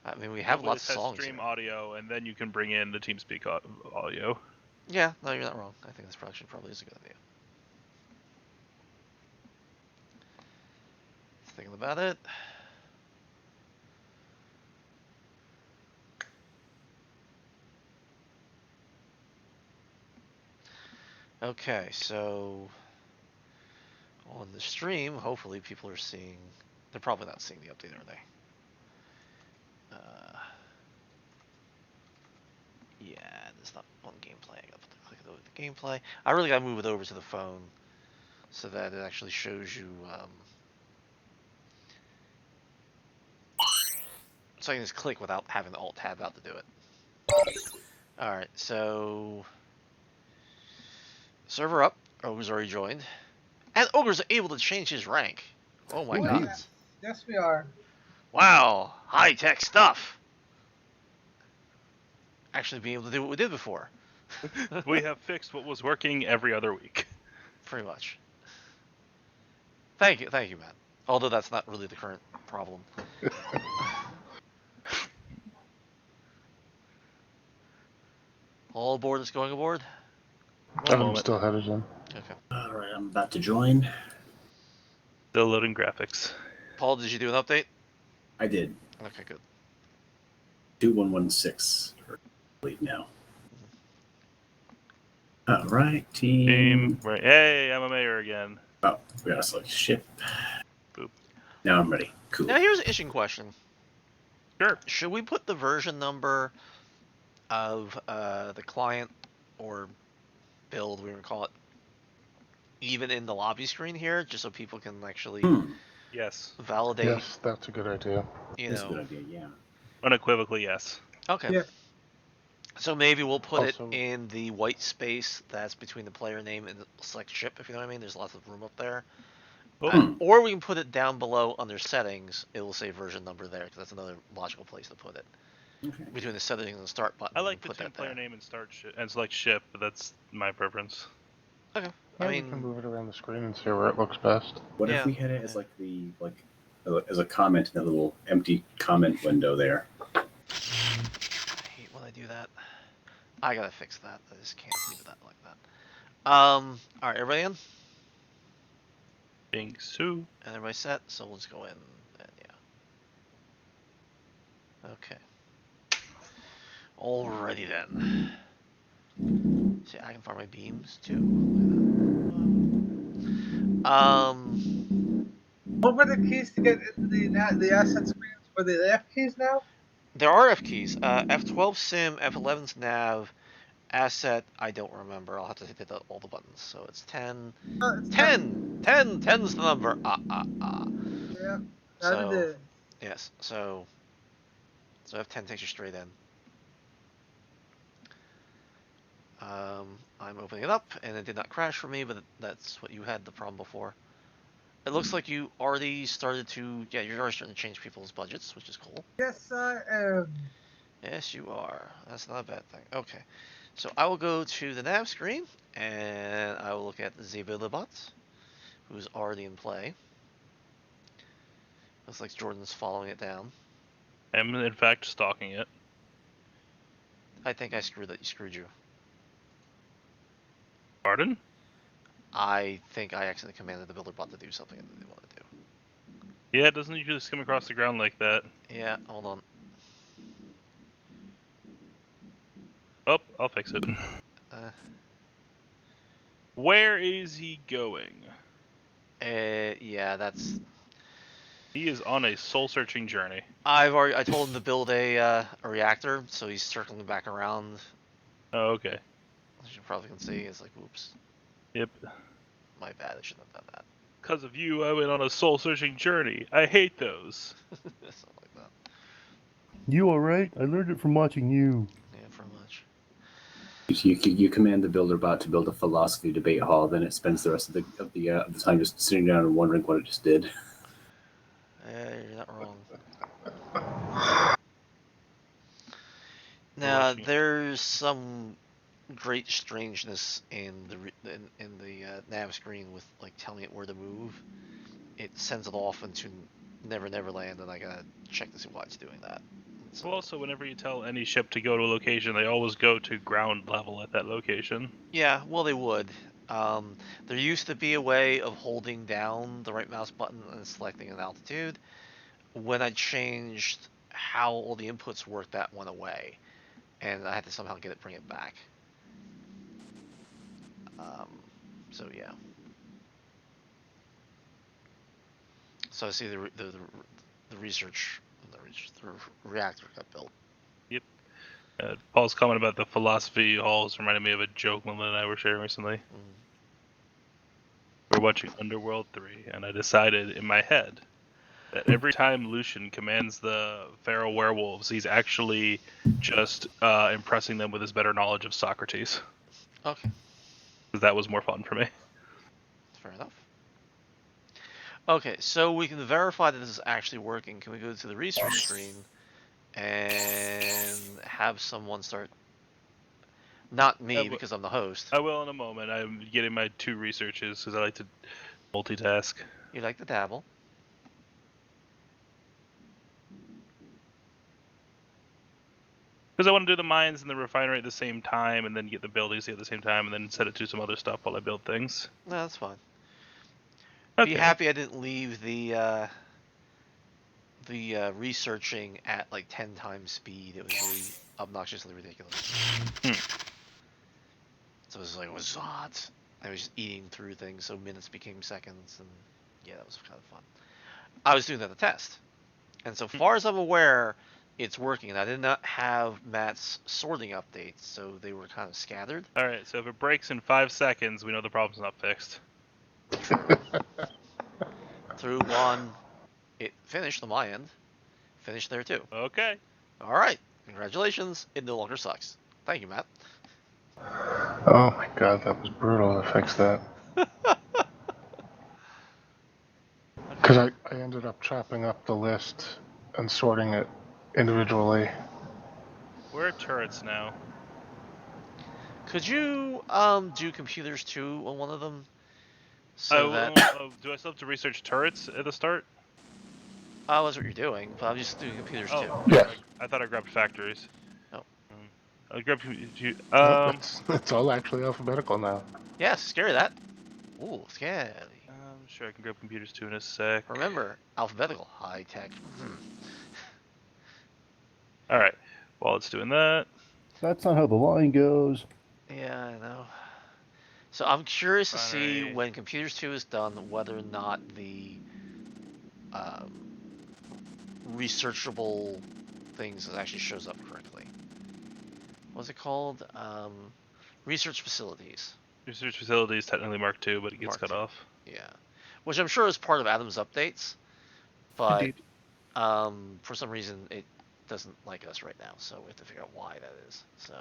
I mean, we have But lots it of has songs stream here. audio, and then you can bring in the TeamSpeak audio. Yeah, no, you're not wrong. I think this production probably is a good idea. Thinking about it. Okay, so on the stream, hopefully people are seeing. They're probably not seeing the update, are they? Yeah, there's not on gameplay. I gotta click it over to gameplay. I really gotta move it over to the phone so that it actually shows you. So I can just click without having the alt tab out to do it. Alright, so server up. Ogre's already joined. And Ogre's able to change his rank. Oh my Indeed. god. Yes, we are. Wow, high-tech stuff. Actually being able to do what we did before. We have fixed what was working every other week. Pretty much. Thank you, Matt. Although that's not really the current problem. All aboard is going aboard? One I'm moment. still headed in. Okay. All right, I'm about to join. Still loading graphics. Paul, did you do an update? I did. Okay, good. 2116. I believe now. All right, team. Team. Right. Hey, I'm a mayor again. Oh, we gotta select ship. Boop. Now I'm ready. Cool. Now here's an interesting question. Sure. Should we put the version number of the client or build, we would call it, even in the lobby screen here, just so people can actually Yes. validate, Yes, that's a good idea. you That's a good know. idea. Yeah. Unequivocally, yes. Okay. Yeah. So maybe we'll put Also- it in the white space that's between the player name and the select ship, if you know what I mean. There's lots of room up there. Oh, Or we can put it down below under settings. It will say version number there, because that's another logical place to put it. Okay. Between the settings and the start button. I like the put team that player there. name and start and select ship, but that's my preference. Okay. Yeah, I we can mean, move it around the screen and see where it looks best. What Yeah, if we had it as yeah. like the as a comment in that little empty comment window there? I hate when I do that. I gotta fix that. I just can't leave it like that. Alright, everybody in? Think so. And everybody set, so we'll just go in and yeah. Okay. Alrighty then. See, I can farm my beams too. What were the keys to get into the asset screens? Were they the F keys now? There are F keys. F12 sim, F11's nav, asset, I don't remember. I'll have to hit all the buttons. So it's 10. It's 10! 10! 10's the number. Yeah. So, So, yes. So F10 takes you straight in. I'm opening it up, and it did not crash for me, but that's what you had the problem before. It looks like you already started to, yeah, you're already starting to change people's budgets, which is cool. yes, I am. Yes, you are. That's not a bad thing. Okay. So I will go to the nav screen, and I will look at the Zebulabot, who's already in play. Looks like Jordan's following it down. I'm in fact stalking it. I think I screwed you. Pardon? I think I accidentally commanded the builderbot to do something that they didn't want to do. Yeah, it doesn't usually skim across the ground like that. Yeah, hold on. Oh, I'll fix it. Uh, Where is he going? yeah, that's. He is on a soul-searching journey. I told him to build a reactor, so he's circling back around. Oh, okay. As you probably can see, it's like, oops, Yep. my bad. I shouldn't have done Because of you, I went on a soul-searching journey. I hate those. that. Something like that. You alright? I learned it from watching you. Yeah, pretty much. You command the builder bot to build a philosophy debate hall, then it spends the rest of the time just sitting down and wondering what it just did. You're not wrong. We're Now, watching. there's some great strangeness in the nav screen with like telling it where to move. It sends it off into Never Never Land, and I gotta check to see why it's doing that. So, Well, also, whenever you tell any ship to go to a location, they always go to ground level at that location. yeah, well they would. There used to be a way of holding down the right mouse button and selecting an altitude. When I changed how all the inputs worked, that went away, and I had to somehow bring it back. Um, so yeah. So I see the research, the reactor got built. Yep. Paul's comment about the philosophy halls reminded me of a joke Linda and I were sharing recently. We were watching Underworld 3, and I decided in my head that every time Lucian commands the feral werewolves, he's actually just impressing them with his better knowledge of Socrates. Okay, That was more fun for me. fair enough. Okay, so we can verify that this is actually working. Can we go to the research screen and have someone start? Not me, because I'm the host. I will in a moment. I'm getting my 2 researches because I like to multitask. You like to dabble. Because I want to do the mines and the refinery at the same time, and then get the buildings at the same time, and then set it to some other stuff while I build things. No, that's fine. Okay. Be happy I didn't leave the researching at like 10 times speed. It was really obnoxiously ridiculous. So it was like, it was hot. I was just eating through things, so minutes became seconds, and yeah, that was kind of fun. I was doing that to test, and so far as I'm aware, it's working. And I did not have Matt's sorting updates, so they were kind of scattered. Alright, so if it breaks in 5 seconds, we know the problem's not fixed. Through one, it finished on my end. Finished there too. Okay. All right, congratulations. It no longer sucks. Thank you, Matt. Oh my god, that was brutal to fix that. Because I ended up chopping up the list and sorting it individually. Where are turrets now? Could you do computers too on one of them? So So that do I still have to research turrets at the start? that's what you're doing, but I'm just doing computers too. Yeah. I thought I grabbed factories. Oh. I grabbed. Nope, it's all actually alphabetical now. Yeah, scary that. Ooh, scary. I'm sure I can grab computers too in a sec. Remember, alphabetical, high tech. Alright, while it's doing that. That's not how the line goes. Yeah, I know. So I'm curious to see Refinery. when computers 2 is done whether or not the researchable things actually shows up correctly. What's it called? Research facilities. Research facility is technically Mark II, but it gets Mark cut II. off. Yeah, which I'm sure is part of Adam's updates, but Indeed. for some reason it doesn't like us right now, so we have to figure out why that is. So,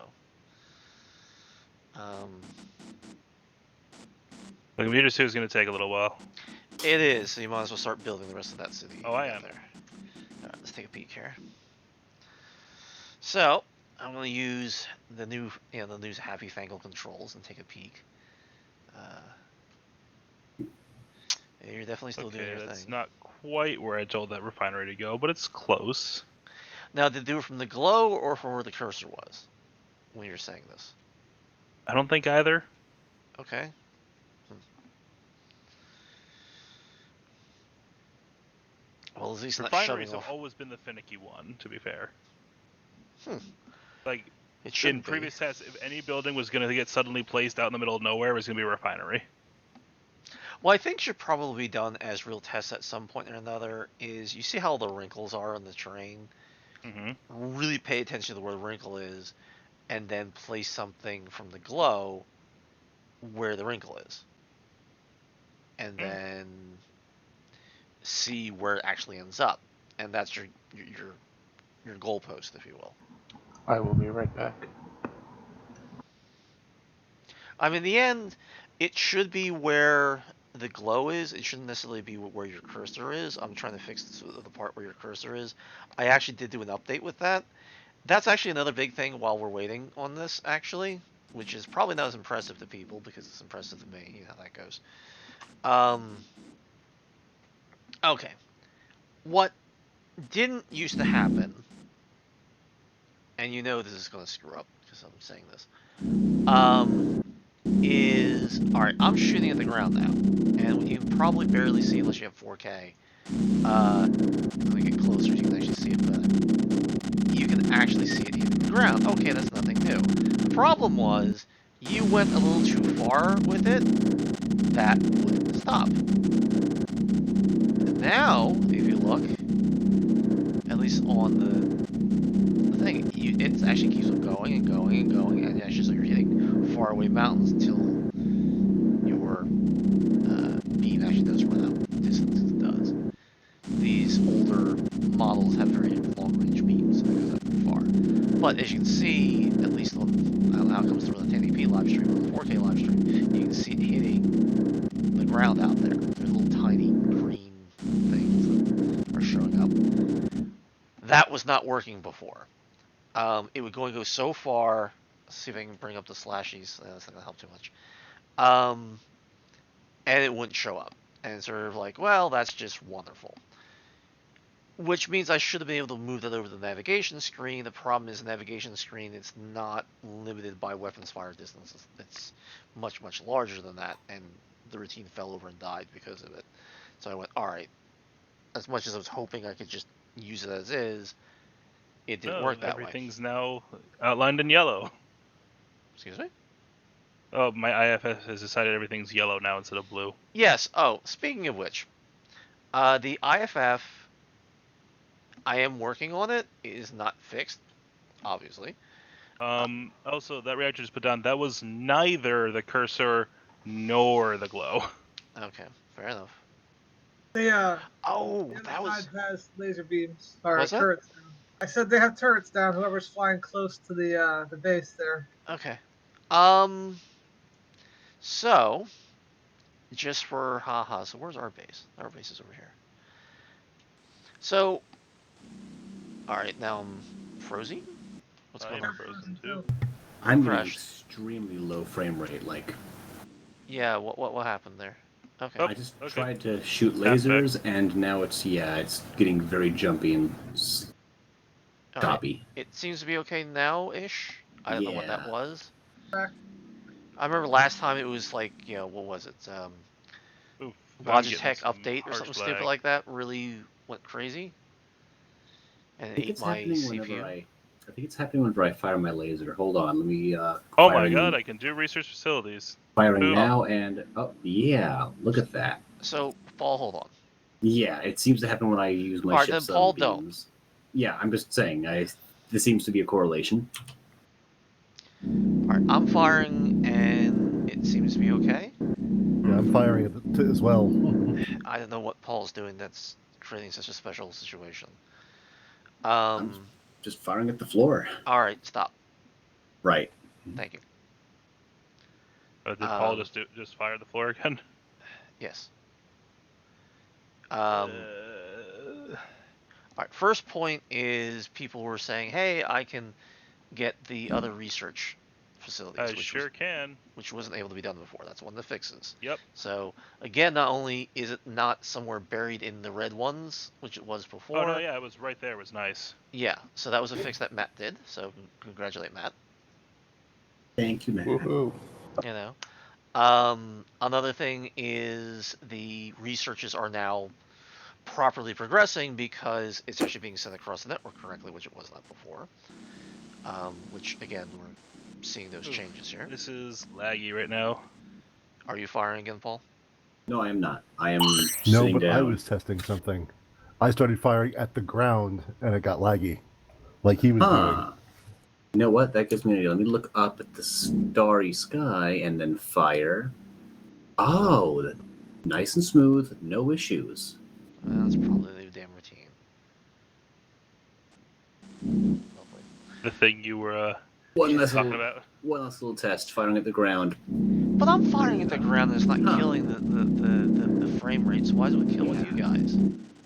The computers 2 is going to take a little while. it is. So you might as well start building the rest of that city. Oh, I am. There. All right, let's take a peek here. So I'm going to use the new Happy Fangle controls and take a peek. You're definitely still doing your that's thing. not quite where I told that refinery to go, but it's close. Now, did it do it from the glow or from where the cursor was when you were saying this? I don't think either. Okay. Well, at least not Refineries shoving have off. always been the finicky one, to be fair. Hmm. Like, It In shouldn't be. previous tests, if any building was going to get suddenly placed out in the middle of nowhere, it was going to be a refinery. Well, I think should probably be done as real tests at some point or another. Is you see how the wrinkles are on the terrain? Mm-hmm. Really pay attention to where the wrinkle is, and then place something from the glow where the wrinkle is, and then see where it actually ends up, and that's your goalpost, if you will. I will be right back. I mean, in the end, it should be where the glow is. It shouldn't necessarily be where your cursor is. I'm trying to fix the part where your cursor is. I actually did do an update with that. That's actually another big thing while we're waiting on this, actually, which is probably not as impressive to people because it's impressive to me. You know how that goes. Okay. What didn't used to happen, and you know this is going to screw up because I'm saying this, is, alright, I'm shooting at the ground now, and you can probably barely see unless you have 4K. Let me get closer so you can actually see it better. You can actually see it hitting the ground. Okay, that's nothing new. The problem was, you went a little too far with it, that wouldn't stop. And now, if you look, at least on the thing, it actually keeps on going and going and going, and it's just like you're hitting faraway mountains until your beam actually does run out distance. It does. These older models have very long-range beams, so it goes up far. But as you can see, at least on how it comes through on the 1080p live stream or the 4K live stream, you can see it hitting the ground out there. There's little tiny green things that are showing up. That was not working before. It would go so far. Let's see if I can bring up the slashies. That's not gonna help too much. And it wouldn't show up. And it's sort of like, well, that's just wonderful. Which means I should have been able to move that over to the navigation screen. The problem is the navigation screen, it's not limited by weapons fire distance. It's much, much larger than that, and the routine fell over and died because of it. So I went, alright, as much as I was hoping I could just use it as is, it didn't work that way. Everything's now outlined in yellow. Excuse me? Oh, my IFS has decided everything's yellow now instead of blue. Yes, oh, speaking of which, the IFF, I am working on it. It is not fixed, obviously. Also, that reactor just put down, that was neither the cursor nor the glow. Okay, fair enough. They Oh, the that other was... side has laser beams or What's that? turrets down. I said they have turrets down. Whoever's flying close to the base there. Okay. So, just for haha, so where's our base? Our base is over here. So, alright, now I'm frozen? What's I going am on? frozen too. I'm getting Crashed. extremely low frame rate. Like Yeah, what happened there? Okay. Oh, I just okay. tried to shoot That's back. lasers, and now it's getting very jumpy and Alright. choppy. It seems to be okay now-ish. I don't know what that Yeah. was. Back. I remember last time it was like, what was it? Oof, I'm getting Logitech some update or harsh something lag. stupid like that really went crazy. And I it think ate it's my happening CPU. whenever I think it's happening whenever I fire my laser. Hold on, let me. Oh my firing- god, I can do research facilities. Firing Boom. now, and oh yeah, look at that. So, Paul, hold on. Yeah, it seems to happen when I use my Alright, then ship's Paul, don't. beams. Yeah, I'm just saying. This seems to be a correlation. Alright, I'm firing, and it seems to be okay. Yeah, I'm firing it as well. I don't know what Paul's doing that's creating such a special situation. I'm just firing at the floor. Alright, stop. Right. Thank you. Did Paul just fire the floor again? Yes. Uh, Alright, first point is people were saying, hey, I can get the other research facilities, I can. which wasn't able to be done before. That's one of the fixes. Yep. So, again, not only is it not somewhere buried in the red ones, which it was before. Oh no, yeah, it was right there. It was nice. Yeah, so that was a fix that Matt did. So, congratulate Matt. Thank you, man. Woohoo. You know. Another thing is the researches are now properly progressing because it's actually being sent across the network correctly, which it was not before. which again we're seeing those Oof. changes here. This is laggy right now. Are you firing again, Paul? No, I am not. I am No, sitting but I down. was testing something. I started firing at the ground, and it got laggy, like he was doing. Huh. You know what? That gives me an idea. Let me look up at the starry sky and then fire. Oh, nice and smooth, no issues. Well, that's probably the damn routine. Lovely. The thing you were One less talking little, about. one less little test, firing at the ground. But I'm firing at the ground and it's not Huh. killing the frame rate, so why is it kill with you guys?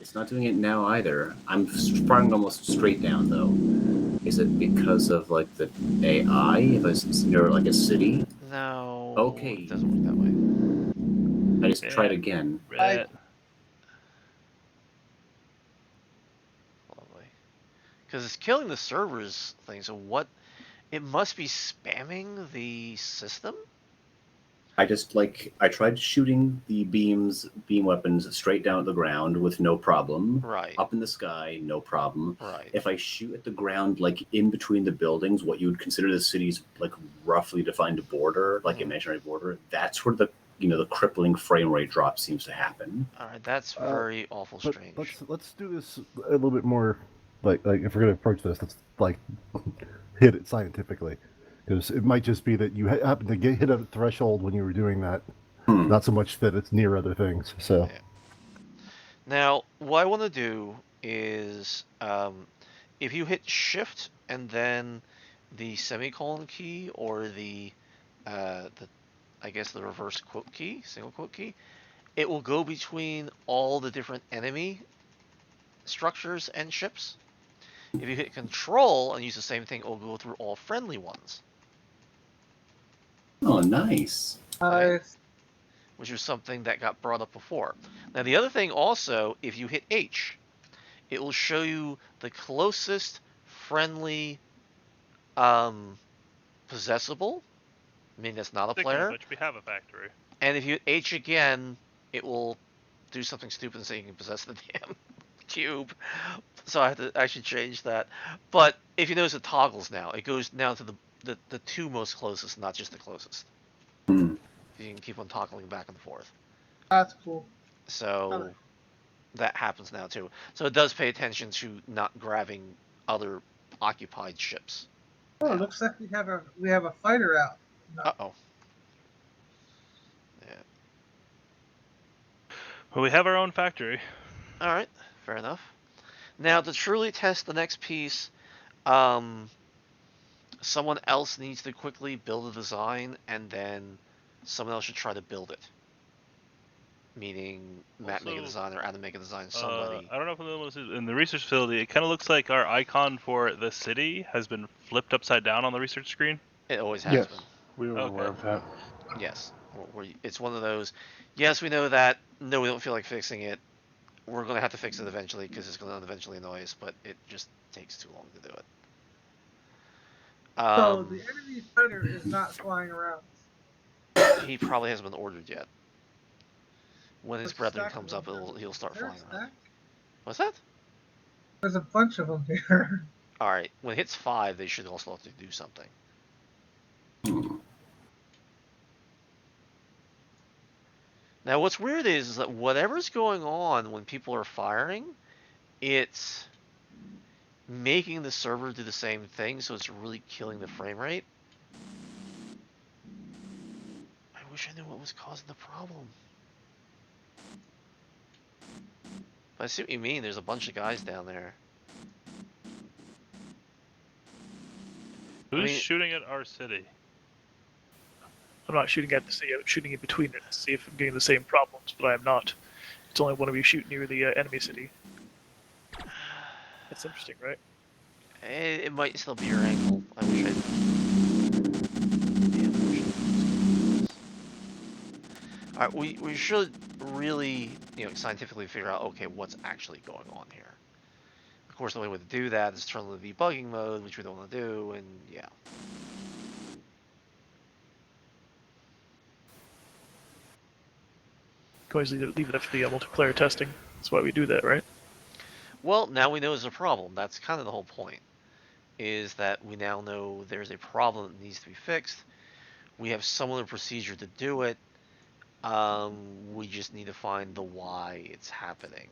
It's not doing it now either. I'm firing almost straight down though. Is it because of like the AI? If it's near like a city? No, Okay. it doesn't work that way. I just tried again. Red. Lovely. Because it's killing the servers thing, so what? It must be spamming the system? I tried shooting the beam weapons straight down at the ground with no problem. Right. Up in the sky, no problem. Right. If I shoot at the ground, like in between the buildings, what you would consider the city's like roughly defined border, like imaginary border, that's where the crippling frame rate drop seems to happen. Alright, that's very awful But strange. let's do this a little bit more. Like if we're gonna approach this, let's like hit it scientifically, because it might just be that you happen to hit a threshold when you were doing that. Not so much that it's near other things. So. Yeah. Now, what I want to do is, if you hit Shift and then the semicolon key or I guess the reverse quote key, single quote key, it will go between all the different enemy structures and ships. If you hit Control and use the same thing, it will go through all friendly ones. Oh, nice. Which was something that got brought up before. Now, the other thing also, if you hit H, it will show you the closest friendly possessable, meaning that's not a player. Which we have a factory. And if you hit H again, it will do something stupid and say you can possess the damn cube. So I should change that. But if you notice, it toggles now. It goes now to the two most closest, not just the closest. Hmm. You can keep on toggling back and forth. That's cool. So that happens now too. So it does pay attention to not grabbing other occupied ships. Oh, it looks like we have a fighter out. Uh-oh. Yeah. Well, we have our own factory. All right. Fair enough. Now, to truly test the next piece, someone else needs to quickly build a design, and then someone else should try to build it. Meaning, Matt make a design or Adam make a design. Somebody. I don't know if anyone was in the research facility. It kind of looks like our icon for the city has been flipped upside down on the research screen. It always has Yes, been. we were aware of that. Yes. It's one of those. Yes, we know that. No, we don't feel like fixing it. We're going to have to fix it eventually because it's going to eventually annoy us, but it just takes too long to do it. So the enemy fighter is not flying around. He probably hasn't been ordered yet. When his Let's brethren stack comes them up, up. he'll start There's flying around. that. What's that? There's a bunch of them here. All right. When it hits 5, they should also have to do something. Now, what's weird is that whatever's going on when people are firing, it's making the server do the same thing, so it's really killing the frame rate. I wish I knew what was causing the problem. But I see what you mean. There's a bunch of guys down there. Who's shooting at our city? I'm not shooting at the city, I'm shooting in between it to see if I'm getting the same problems, but I am not. It's only one of you shoot near the enemy city. That's interesting, right? It might still be your angle. I wish I. All right, we should really, scientifically figure out, okay, what's actually going on here. Of course, the only way to do that is turn on the debugging mode, which we don't want to do, and yeah. You can always leave it up to the multiplayer testing. That's why we do that, right? Well, now we know there's a problem. That's kind of the whole point. is that we now know there's a problem that needs to be fixed. We have some other procedure to do it. We just need to find the why it's happening.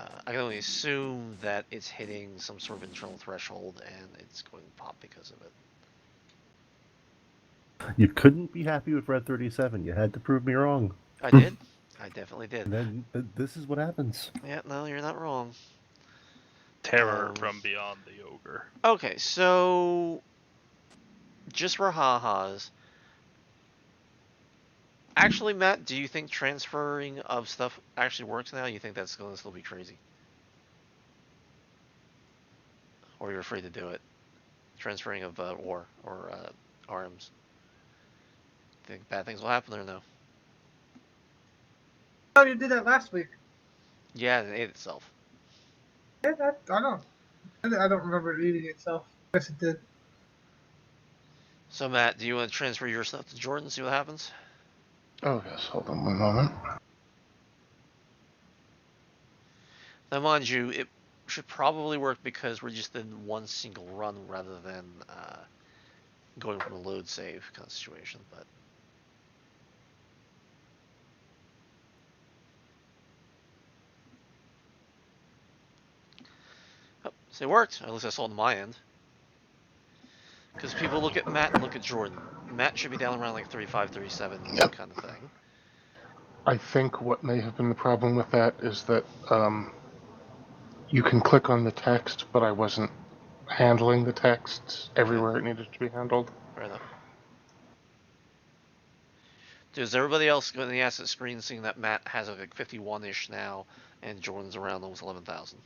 I can only assume that it's hitting some sort of internal threshold and it's going to pop because of it. You couldn't be happy with Red 37. You had to prove me wrong. I did. I definitely did. And then this is what happens. Yeah, no, you're not wrong. Terror from beyond the ogre. Okay, so just for ha-has, actually, Matt, do you think transferring of stuff actually works now? You think that's going to still be crazy? Or you're afraid to do it? Transferring of ore or arms. Think bad things will happen or no? Oh, you did that last week. Yeah, it ate itself. Yeah, I don't know. I don't remember it eating itself. Yes, it did. So, Matt, do you want to transfer your stuff to Jordan and see what happens? Oh, yes. Hold on one moment. Now, mind you, it should probably work because we're just in one single run rather than going from a load save kind of situation. But oh, so it worked. At least I saw it on my end. Because people look at Matt and look at Jordan. Matt should be down around like 35, 37 kind of thing. I think what may have been the problem with that is that you can click on the text, but I wasn't handling the text everywhere it needed to be handled. Fair enough. Does everybody else go in the asset screen seeing that Matt has like 51-ish now and Jordan's around almost 11,000?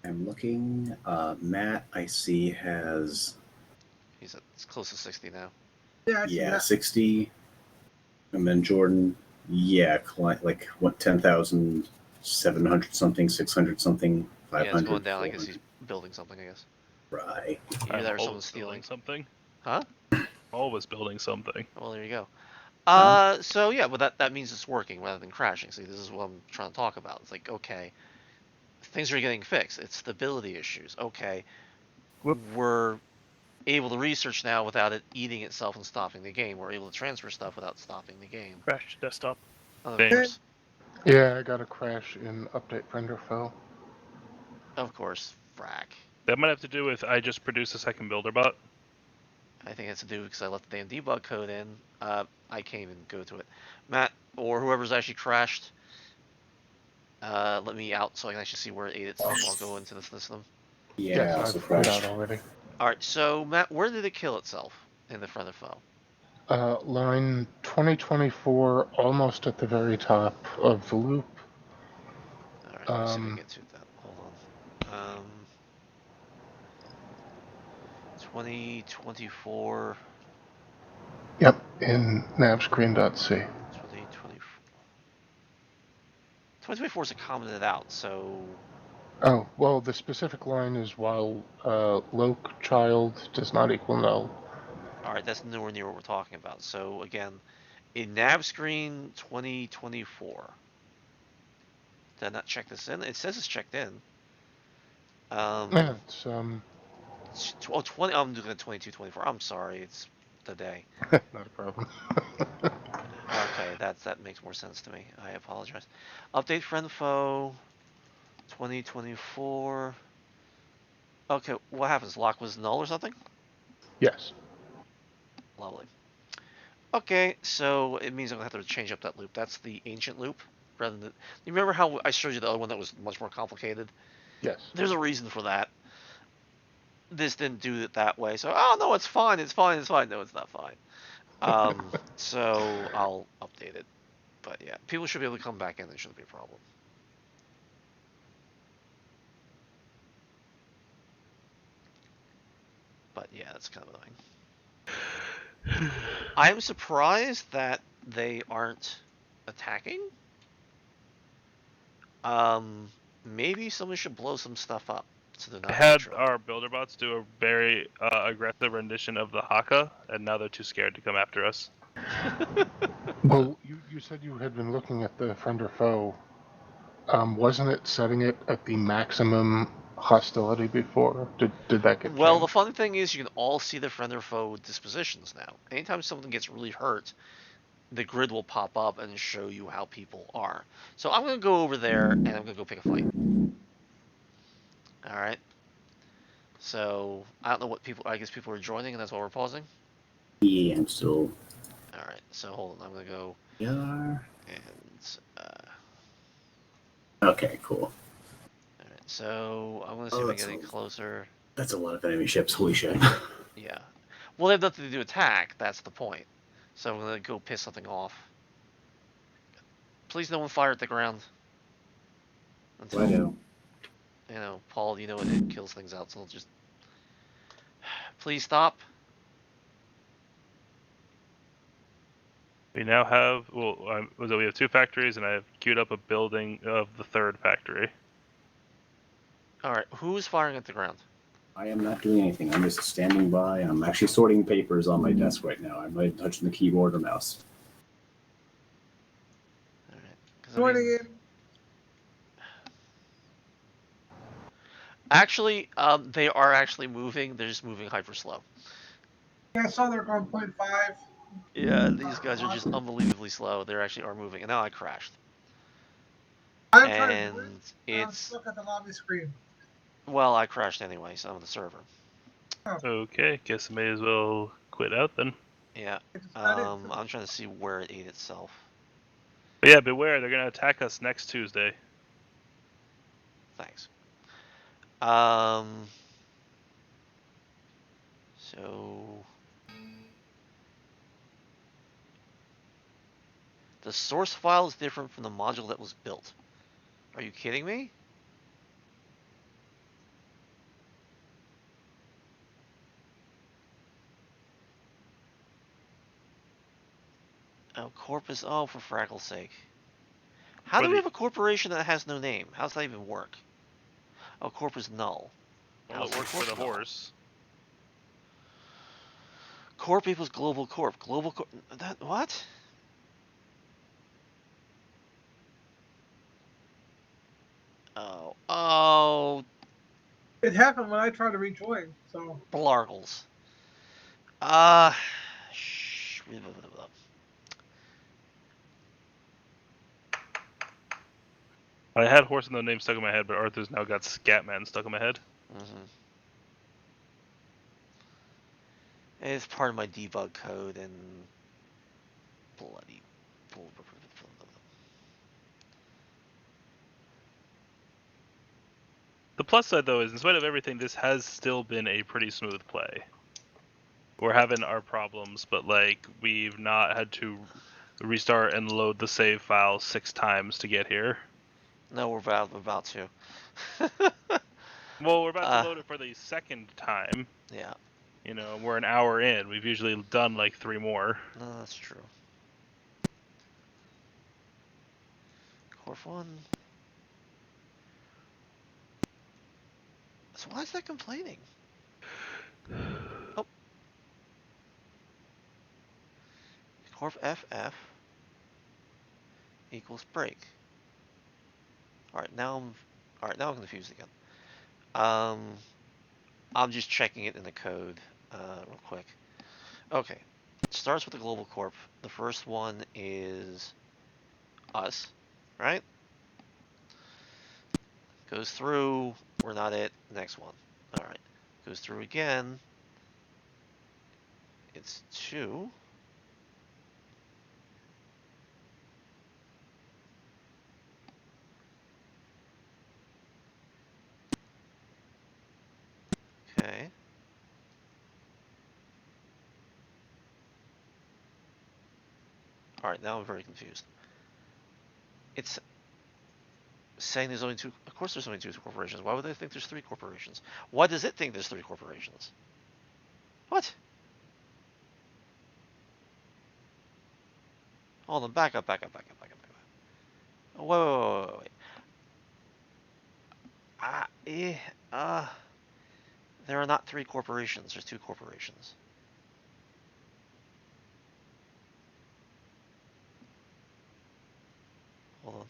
I'm looking. Matt, I see, has He's at it's close to 60 now. Yeah, I see that. 60, and then Jordan, like what 10,700 something, 600 something, 500. Yeah, it's going down. I guess he's building something. I guess. Right. Either that or Always someone's stealing. something. Huh? Always building something. Well, there you go. So yeah, but that means it's working rather than crashing. See, this is what I'm trying to talk about. It's like, okay, things are getting fixed. It's stability issues. Okay, we're able to research now without it eating itself and stopping the game. We're able to transfer stuff without stopping the game. Crash desktop. Of Thanks. course. Yeah, I got a crash in update friend file. Of course, frack. That might have to do with I just produced a second builder bot. I think it's to do because I left the damn debug code in. I can't even go to it. Matt, or whoever's actually crashed, let me out so I can actually see where it ate itself. I'll go into the system. Yeah, Yes, also I've tried crashed. out already. Alright, so Matt, where did it kill itself in the front of the foe? Line 2024, almost at the very top of the loop. Alright, let's see if we can get to that. Hold on. 2024. Yep, in navscreen.c. 2024. 2024 is commented out, so. Oh, well, the specific line is while loc child does not equal null. Alright, that's nowhere near what we're talking about. So, again, in navscreen 2024. Did I not check this in? It says it's checked in. Yeah, it's, I'm looking at 2224. I'm sorry, it's the day. not a problem. Okay, that makes more sense to me. I apologize. Update friend foe 2024. Okay, what happens? Lock was null or something? Yes. Lovely. Okay, so it means I'm gonna have to change up that loop. That's the ancient loop rather than. You remember how I showed you the other one that was much more complicated? Yes. There's a reason for that. This didn't do it that way, so oh no, it's fine, it's fine, it's fine. No, it's not fine. So I'll update it. But yeah, people should be able to come back in. There shouldn't be a problem. But yeah, that's kind of annoying. I'm surprised that they aren't attacking. Maybe someone should blow some stuff up so they're I not had neutral. our builder bots do a very aggressive rendition of the Haka, and now they're too scared to come after us. Well, you said you had been looking at the friend or foe. Wasn't it setting it at the maximum hostility before? Did that get Well, the changed? fun thing is you can all see the friend or foe dispositions now. Anytime someone gets really hurt, the grid will pop up and show you how people are. So I'm going to go over there and I'm going to go pick a fight. All right. So I don't know what people. I guess people are joining, and that's why we're pausing. Yeah, I'm still. All right. So hold on. I'm going to go Yeah. and. Okay, cool. All right. So I'm going to see if I can get any closer. That's a lot of enemy ships. Holy shit. Yeah. Well, they have nothing to do with attack. That's the point. So I'm going to go piss something off. Please, no one fire at the ground. Until, I know. Paul, it kills things out, so I'll just... Please stop. We now have we have 2 factories, and I have queued up a building of the 3rd factory. Alright, who's firing at the ground? I am not doing anything. I'm just standing by. I'm actually sorting papers on my desk right now. I'm not even touching the keyboard or mouse. Alright. Joining in. Actually, they are actually moving. They're just moving hyper slow. Yeah, I saw they're going 0.5. Yeah, these guys are just unbelievably slow. They actually are moving. And now I crashed. I'm trying to do it, And and I'm it's... stuck at the lobby screen. Well, I crashed anyway, so I'm on the server. Okay, guess I may as well quit out then. Yeah. It's not it. I'm trying to see where it ate itself. But yeah, beware, they're going to attack us next Tuesday. Thanks. So... The source file is different from the module that was built. Are you kidding me? Oh, Corpus. Oh, for frackle's sake. How do we have a corporation that has no name? How does that even work? Oh, Corpus null. Well, it works for the horse. Corp equals global corp. Global corp. That what? Oh, It happened when I tried to rejoin, so. blargles. Shh. I had horse and no name stuck in my head, but Arthur's now got Scatman stuck in my head. It's part of my debug code and bloody. The plus side, though, is in spite of everything, this has still been a pretty smooth play. We're having our problems, but we've not had to restart and load the save file 6 times to get here. No, we're about to. Well, we're about to load it for the 2nd time. Yeah. We're an hour in. We've usually done 3 more. No, that's true. Corp 1. So why is that complaining? Oh. Corp FF equals break. Alright, now I'm confused again. I'm just checking it in the code real quick. Okay. It starts with the global corp. The first one is us, right? Goes through, we're not it, next one. Alright. Goes through again. It's 2. Okay. Alright, now I'm very confused. It's saying there's only 2. Of course there's only 2 corporations. Why would they think there's 3 corporations? Why does it think there's 3 corporations? What? Hold on, back up. Wait. There are not 3 corporations. There's 2 corporations. Hold on.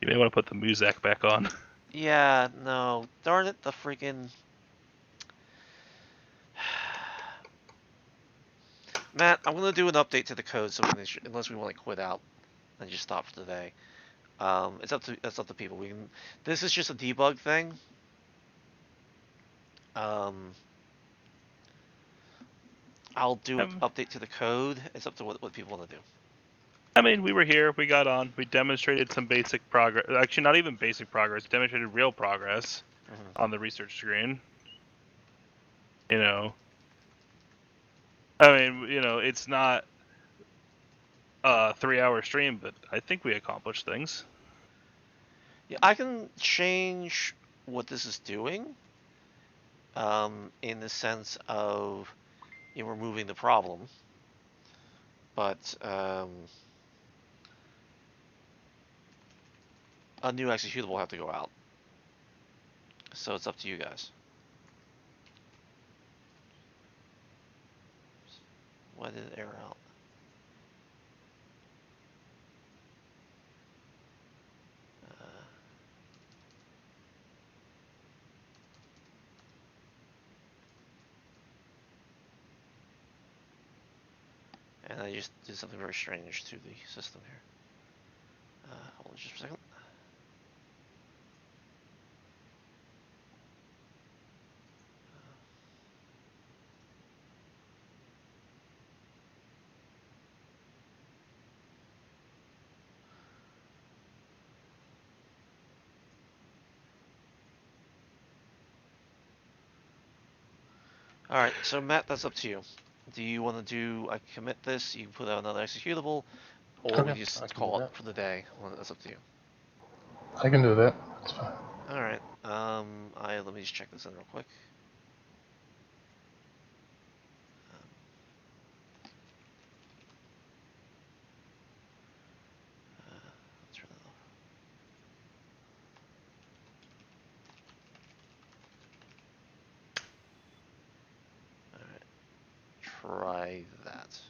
You may want to put the Muzak back on. Yeah, no. Darn it, the freaking... Matt, I'm gonna do an update to the code so we can, unless we want to quit out and just stop for today. It's up to people. We can. This is just a debug thing. I'll do an update to the code. It's up to what people want to do. I mean, we were here. We got on. We demonstrated some basic progress. Actually, not even basic progress. Demonstrated real progress on the research screen. You know. I mean, it's not a 3-hour stream, but I think we accomplished things. Yeah, I can change what this is doing. In the sense of removing the problem, but a new executable will have to go out. So it's up to you guys. Why did it error out? And I just did something very strange to the system here. Hold on just a second. Alright, so Matt, that's up to you. Do you want to do, I commit this, you put out another executable, or we just call it for the day? Well, that's up to you. I can do that. That's fine. Alright, let me just check this in real quick. Turn that off. Try that.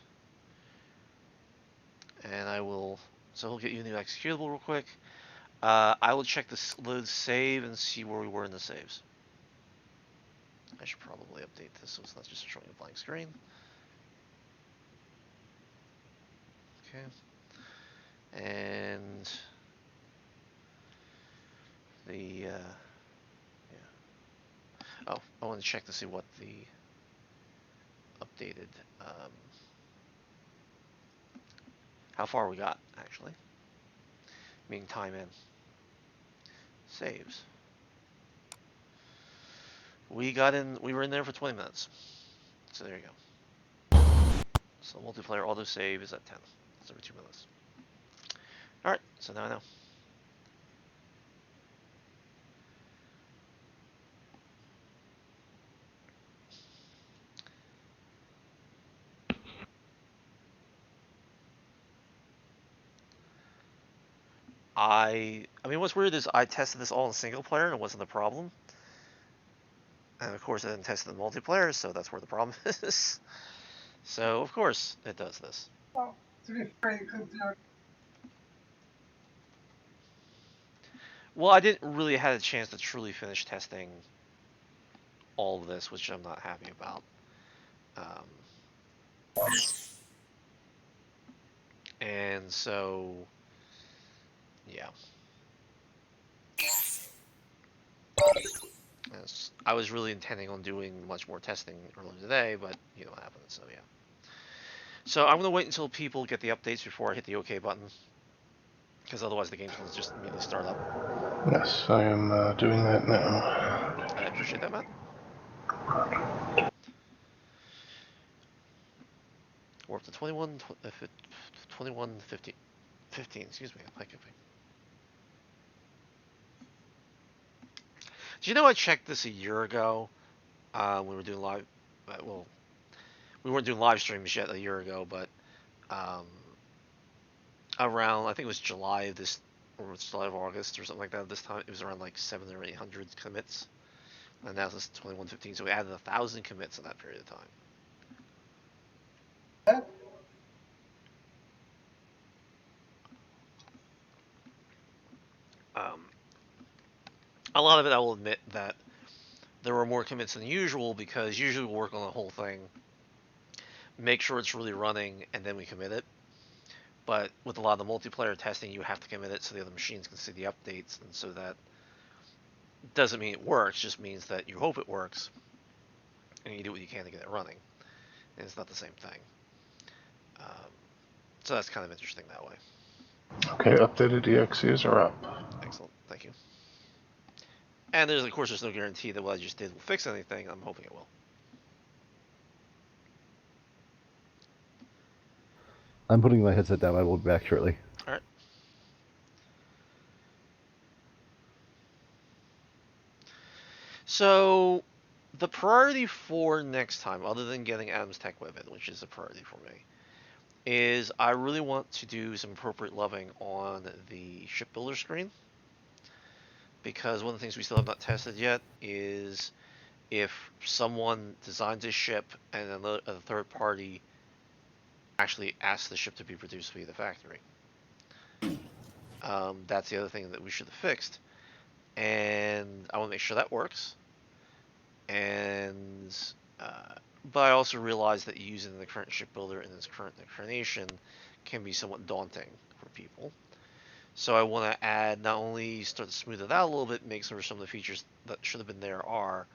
And I will, so he'll get you a new executable real quick. I will check the load save and see where we were in the saves. I should probably update this so it's not just showing a blank screen. Okay. And the, yeah. Oh, I want to check to see what the updated, how far we got, actually. Meaning time in. Saves. We were in there for 20 minutes. So there you go. So multiplayer autosave is at 10. It's every 2 minutes. Alright, so now I know. I mean, what's weird is I tested this all in single player and it wasn't a problem. And of course I didn't test it in multiplayer, so that's where the problem is. So, of course, it does this. Well, to be fair, you could do it. Well, I didn't really have a chance to truly finish testing all of this, which I'm not happy about. And so, yeah. I was really intending on doing much more testing earlier today, but you know what happened, so yeah. So I'm going to wait until people get the updates before I hit the OK button. Because otherwise the game's going to just immediately start up. Yes, I am doing that now. I appreciate that, Matt. We're up to 15, excuse me. Do you know I checked this a year ago? We were doing live, well, we weren't doing live streams yet a year ago, but around, I think it was July of this, or July of August or something like that. This time it was around like 700 or 800 commits, and now it's 2115. So we added 1,000 commits in that period of time. A lot of it, I will admit that there were more commits than usual because usually we'll work on the whole thing, make sure it's really running, and then we commit it. But with a lot of the multiplayer testing, you have to commit it so the other machines can see the updates, and so that doesn't mean it works, just means that you hope it works, and you do what you can to get it running. And it's not the same thing. So that's kind of interesting that way. Okay, updated EXEs are up. Excellent, thank you. And of course, there's no guarantee that what I just did will fix anything. I'm hoping it will. I'm putting my headset down. I will be back shortly. All right. So, the priority for next time, other than getting Adam's Tech Web in, which is a priority for me, is I really want to do some appropriate loving on the shipbuilder screen. Because one of the things we still have not tested yet is if someone designs a ship and a third party actually asks the ship to be produced via the factory. That's the other thing that we should have fixed. And I want to make sure that works. And but I also realize that using the current shipbuilder in its current incarnation can be somewhat daunting for people. So I want to add, not only start to smooth it out a little bit, make sure some of the features that should have been there are,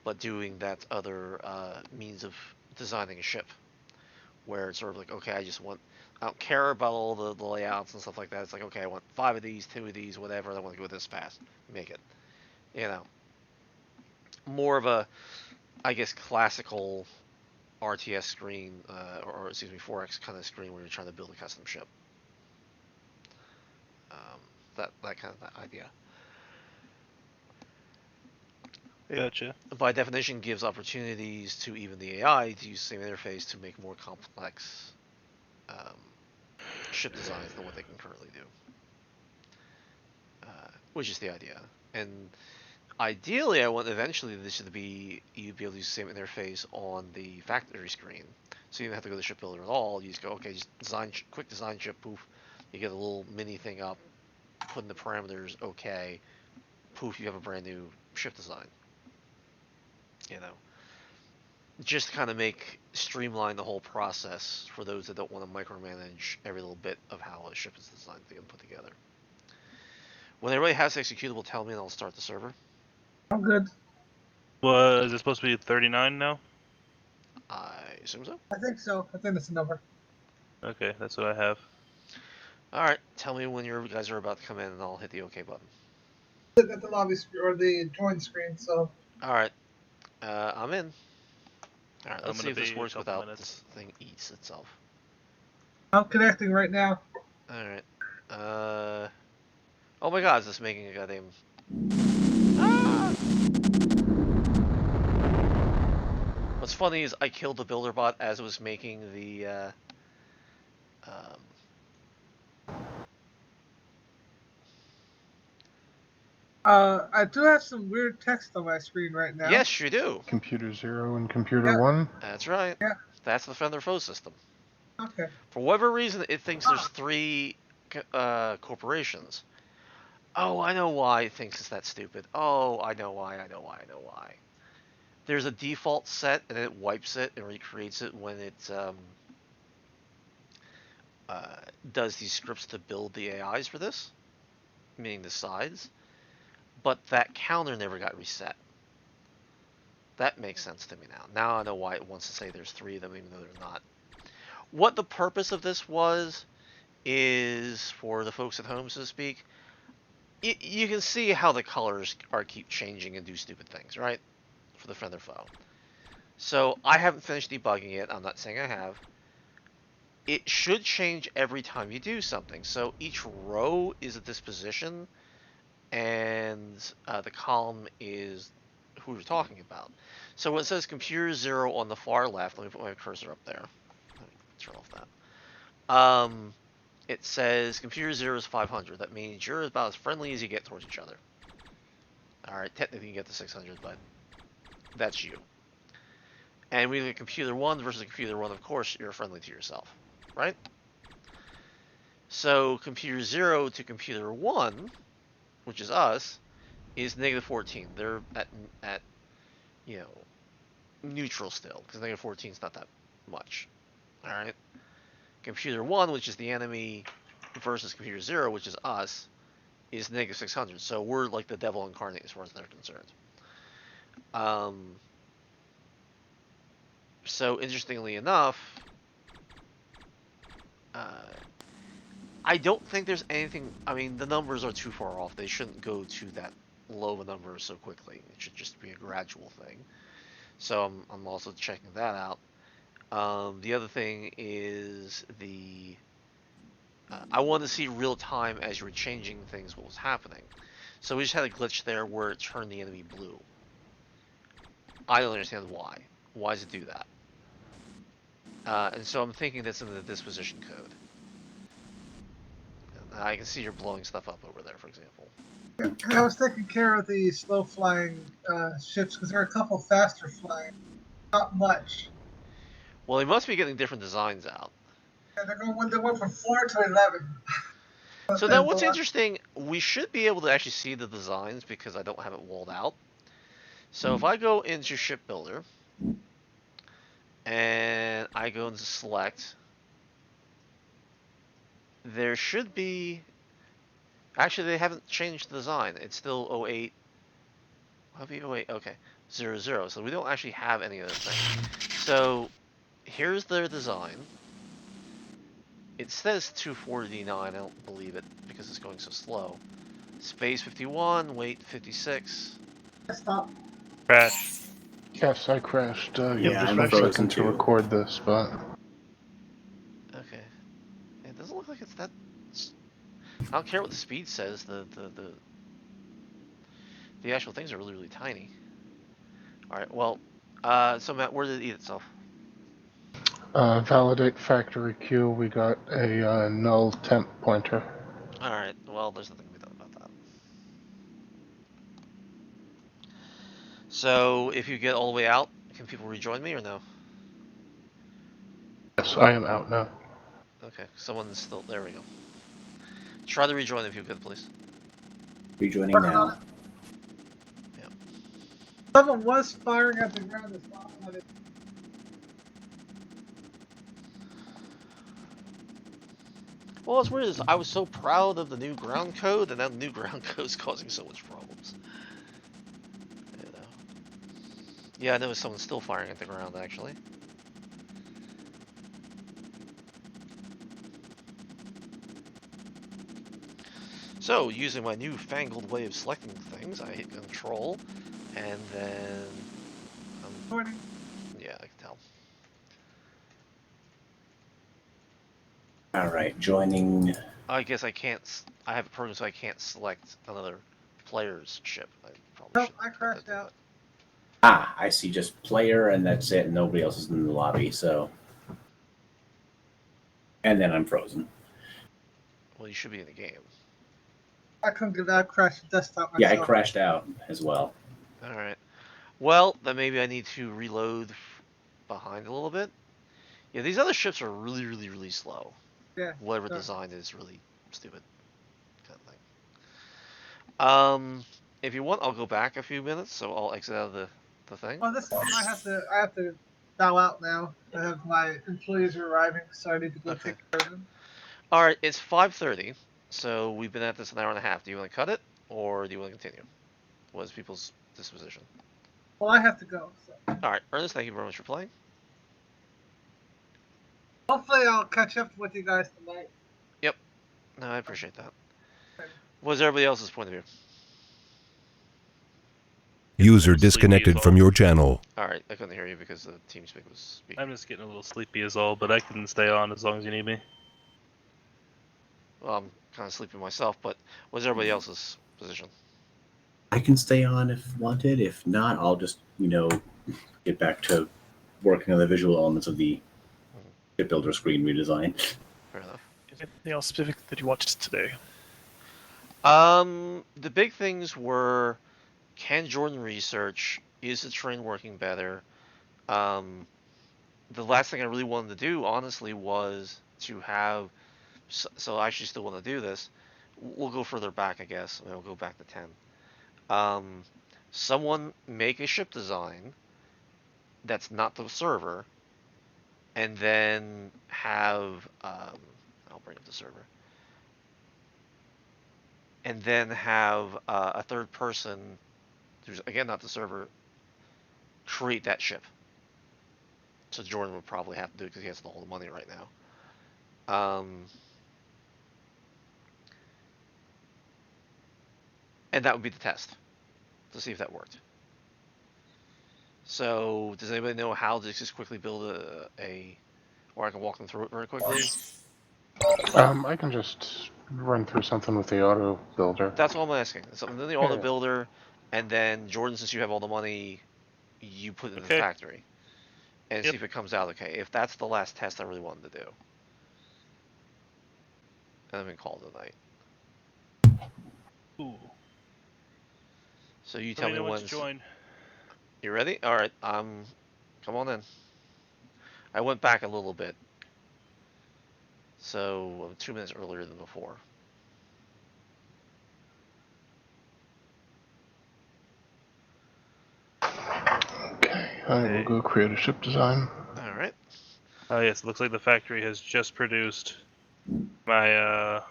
but doing that other means of designing a ship, where it's sort of like, okay, I don't care about all the layouts and stuff like that. It's like, okay, I want 5 of these, 2 of these, whatever. I want to go this fast. Make it. More of a, I guess, classical RTS screen, or excuse me, 4X kind of screen where you're trying to build a custom ship. That kind of idea. Gotcha. By definition, gives opportunities to even the AI to use the same interface to make more complex ship designs than what they can currently do. Which is the idea. And ideally, I want eventually this to be, you'd be able to use the same interface on the factory screen. So you don't have to go to the shipbuilder at all. You just go, okay, just quick design ship, poof. You get a little mini thing up, put in the parameters, okay, poof, you have a brand new ship design. Just to kind of streamline the whole process for those that don't want to micromanage every little bit of how a ship is designed and put together. When everybody has executable, tell me and I'll start the server. I'm good. Was it supposed to be 39 now? I assume so. I think so. I think that's the number. Okay, that's what I have. Alright, tell me when you guys are about to come in and I'll hit the OK button. At the lobby screen or the join screen, so. Alright, I'm in. Alright, I'm let's see gonna if this be a works couple without minutes. this thing eats itself. I'm connecting right now. Alright. Oh my god, is this making a goddamn... Ah! What's funny is I killed the builder bot as it was making the, I do have some weird text on my screen right now. Yes, you do. Computer 0 and Computer Yeah. 1. That's right. Yeah. That's the friend or foe system. Okay. For whatever reason, it thinks there's 3 corporations. Oh, I know why it thinks it's that stupid. Oh, I know why. There's a default set, and it wipes it and recreates it when it does these scripts to build the AIs for this, meaning the sides. But that counter never got reset. That makes sense to me now. Now I know why it wants to say there's 3 of them, even though there's not. What the purpose of this was is, for the folks at home, so to speak, you can see how the colors keep changing and do stupid things, right? For the friend or foe. So I haven't finished debugging it. I'm not saying I have. It should change every time you do something. So each row is a disposition, and the column is who we're talking about. So when it says computer 0 on the far left, let me put my cursor up there. Let me turn off that. It says computer 0 is 500. That means you're about as friendly as you get towards each other. Alright, technically you can get to 600, but that's you. And we look at computer 1 versus computer 1, of course, you're friendly to yourself, right? So computer 0 to computer 1, which is us, is -14. They're at you know neutral still because -14 is not that much. All right. Computer 1, which is the enemy, versus Computer 0, which is us, is -600. So we're like the devil incarnate as far as they're concerned. So interestingly enough, I don't think there's anything. I mean, the numbers are too far off. They shouldn't go to that low of a number so quickly. It should just be a gradual thing. So I'm also checking that out. The other thing is I want to see real time as you were changing things what was happening. So we just had a glitch there where it turned the enemy blue. I don't understand why. Why does it do that? And so I'm thinking that's in the disposition code. And I can see you're blowing stuff up over there, for example. I was taking care of the slow flying ships because there are a couple faster flying. Not much. Well, they must be getting different designs out. Yeah, they went from 4 to 11. So now what's interesting, we should be able to actually see the designs because I don't have it walled out. So if I go into Ship Builder, and I go into Select, there should be... Actually, they haven't changed the design. It's still 08. I'll be 08, okay. 00, so we don't actually have any of those things. So, here's their design. It says 249, I don't believe it because it's going so slow. Space 51, weight 56. Stop. Crash. Yes, I crashed. Yeah, I'm just frozen second to too. record this, but Okay. It doesn't look like it's that... I don't care what the speed says, the actual things are really, really tiny. Alright, well, so Matt, where did it eat itself? validate factory queue. We got a null temp pointer. Alright, well, there's nothing to be done about that. So, if you get all the way out, can people rejoin me or no? Yes, I am out now. Okay, someone's still... There we go. Try to rejoin if you could, please. Rejoining Working on now. it. Someone was firing at the ground as well. Well, what's weird is I was so proud of the new ground code, and now the new ground code is causing so much problems. You know. Yeah, I noticed someone's still firing at the ground, actually. So, using my newfangled way of selecting things, I hit Control, and then... yeah, I can tell. Alright, joining. I guess I can't... I have a program so I can't select another player's ship. I probably Nope, shouldn't I have crashed to do out. Ah, I see just player and that's it. Nobody else is in the lobby, so. And then I'm frozen. Well, you should be in the game. I couldn't get out. I crashed the desktop Yeah, myself. I crashed out as well. Alright. Well, then maybe I need to reload behind a little bit. Yeah, these other ships are really, really, really slow. Yeah. Whatever sure. design is really stupid. Kind of thing. If you want, I'll go back a few minutes, so I'll exit out of the thing. Oh, this I have to bow out now. I have my employees are arriving, so I need to go Okay. take care of them. Alright, it's 5:30, so we've been at this an hour and a half. Do you want to cut it, or do you want to continue? What is people's disposition? Well, I have to go. So. Alright, Ernest, thank you very much for playing. Hopefully, I'll catch up with you guys tonight. No, I appreciate that. What's everybody else's point of view? User disconnected from your channel. Alright, I couldn't hear you because the TeamSpeak was speaking. I'm just getting a little sleepy is all, but I can stay on as long as you need me. Well, I'm kind of sleepy myself, but what's everybody else's position? I can stay on if wanted. If not, I'll just, get back to working on the visual elements of the shipbuilder screen redesign. Fair enough. Is there anything else specific that you watched today? The big things were, can Jordan research? Is the train working better? The last thing I really wanted to do, honestly, was to have... So I actually still want to do this. We'll go further back, I guess. We'll go back to 10. Um, someone make a ship design that's not the server, and then have I'll bring up the server, and then have a third person, who's again not the server, create that ship. So Jordan would probably have to do it because he has all the money right now. And that would be the test to see if that worked. So does anybody know how to just quickly build or I can walk them through it very quickly? I can just run through something with the auto builder. That's all I'm asking. Something in the auto builder, and then Jordan, since you have all the money, you put it in the Okay. factory, and see if it comes out okay. If that's the last test I really wanted to do, and then we call it a night. Ooh. So you Let tell me me know when when to join. you ready. All right. Come on in. I went back a little bit, so I'm 2 minutes earlier than before. Okay, I will go create a ship design. All right. Oh yes, it looks like the factory has just produced my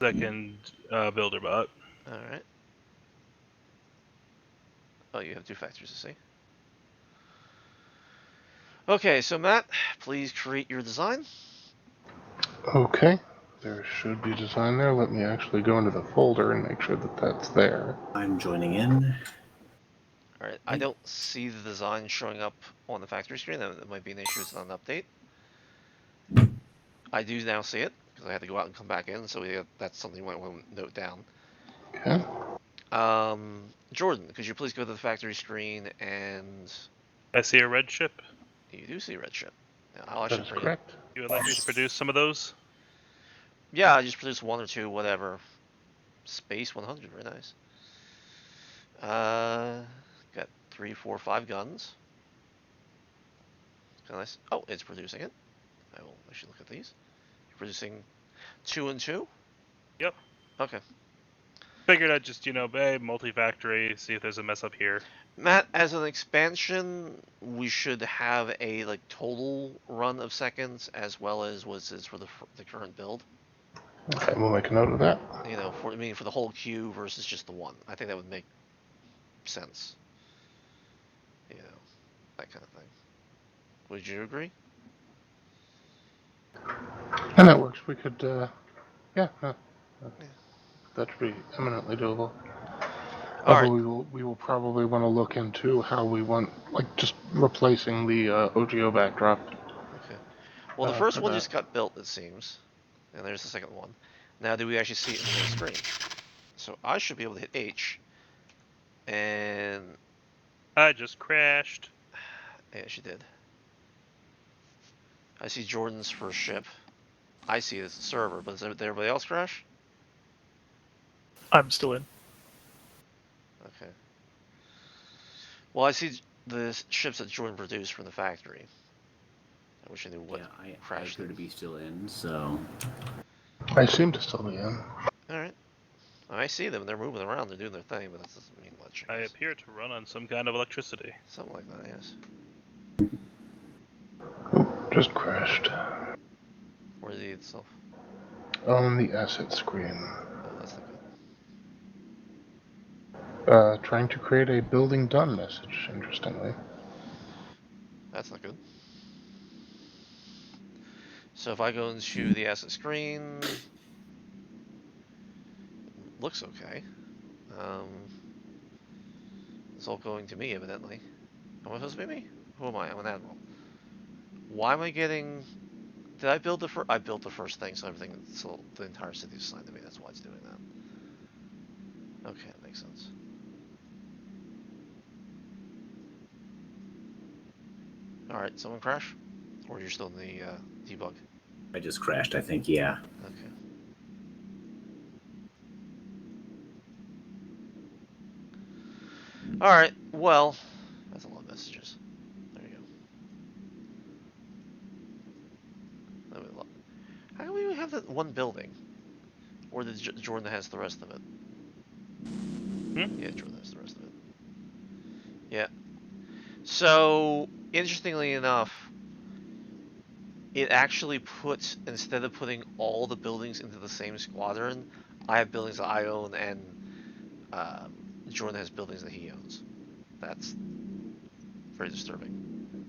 second builder bot. All right. Oh, you have two factories to see. Okay, so Matt, please create your design. Okay, there should be design there. Let me actually go into the folder and make sure that that's there. I'm joining in. All right. I don't see the design showing up on the factory screen. That might be an issue. It's not an update. I do now see it because I had to go out and come back in. So that's something you might want to note down. Okay. Jordan, could you please go to the factory screen and I see a red ship. you do see red ship. Now, I'll That actually is bring it. correct. You would like me to produce some of those? Yeah, I just produced one or two, whatever. Space 100, very nice. Got 3, 4, 5 guns. Kind of nice. Oh, it's producing it. I will actually look at these. You're producing 2 and 2? Yep. Okay. Figured I'd just, multi-factory, see if there's a mess up here. Matt, as an expansion, we should have a total run of seconds as well as what is for the current build. Okay, we'll make a note of that. For the whole queue versus just the one. I think that would make sense. That kind of thing. Would you agree? And that works. We could, yeah, Yeah. that should be eminently doable. All Although right. we will probably want to look into how we want, just replacing the OGO backdrop. Okay. Well, the first For one that. just got built, it seems. And there's the second one. Now, do we actually see it in the screen? So I should be able to hit H. And I just crashed. yeah, she did. I see Jordan's first ship. I see it as a server, but did everybody else crash? I'm still in. Okay. Well, I see the ships that Jordan produced from the factory. I wish I knew what I crashed appear to them. be still in, so. I seem to still be in. Alright. I see them. They're moving around. They're doing their thing, but that doesn't mean much. I appear to run on some kind of electricity. Something like that, yes. Just crashed. Where is it itself? On the asset screen. Oh, that's not good. Trying to create a building done message, interestingly. That's not good. So if I go into the asset screen, looks okay. It's all going to me, evidently. Am I supposed to be me? Who am I? I'm an admiral. Why am I getting... Did I build the first... I built the first thing, so the entire city is assigned to me. That's why it's doing that. Okay, that makes sense. Alright, someone crash? Or you're still in the debug? I just crashed, I think, yeah. Okay. Alright, well, that's a lot of messages. There you go. How do we have that one building? Or did Jordan has the rest of it? Yeah, Jordan has the rest of it. Yeah. So, interestingly enough, it actually puts, instead of putting all the buildings into the same squadron, I have buildings that I own and Jordan has buildings that he owns. That's very disturbing,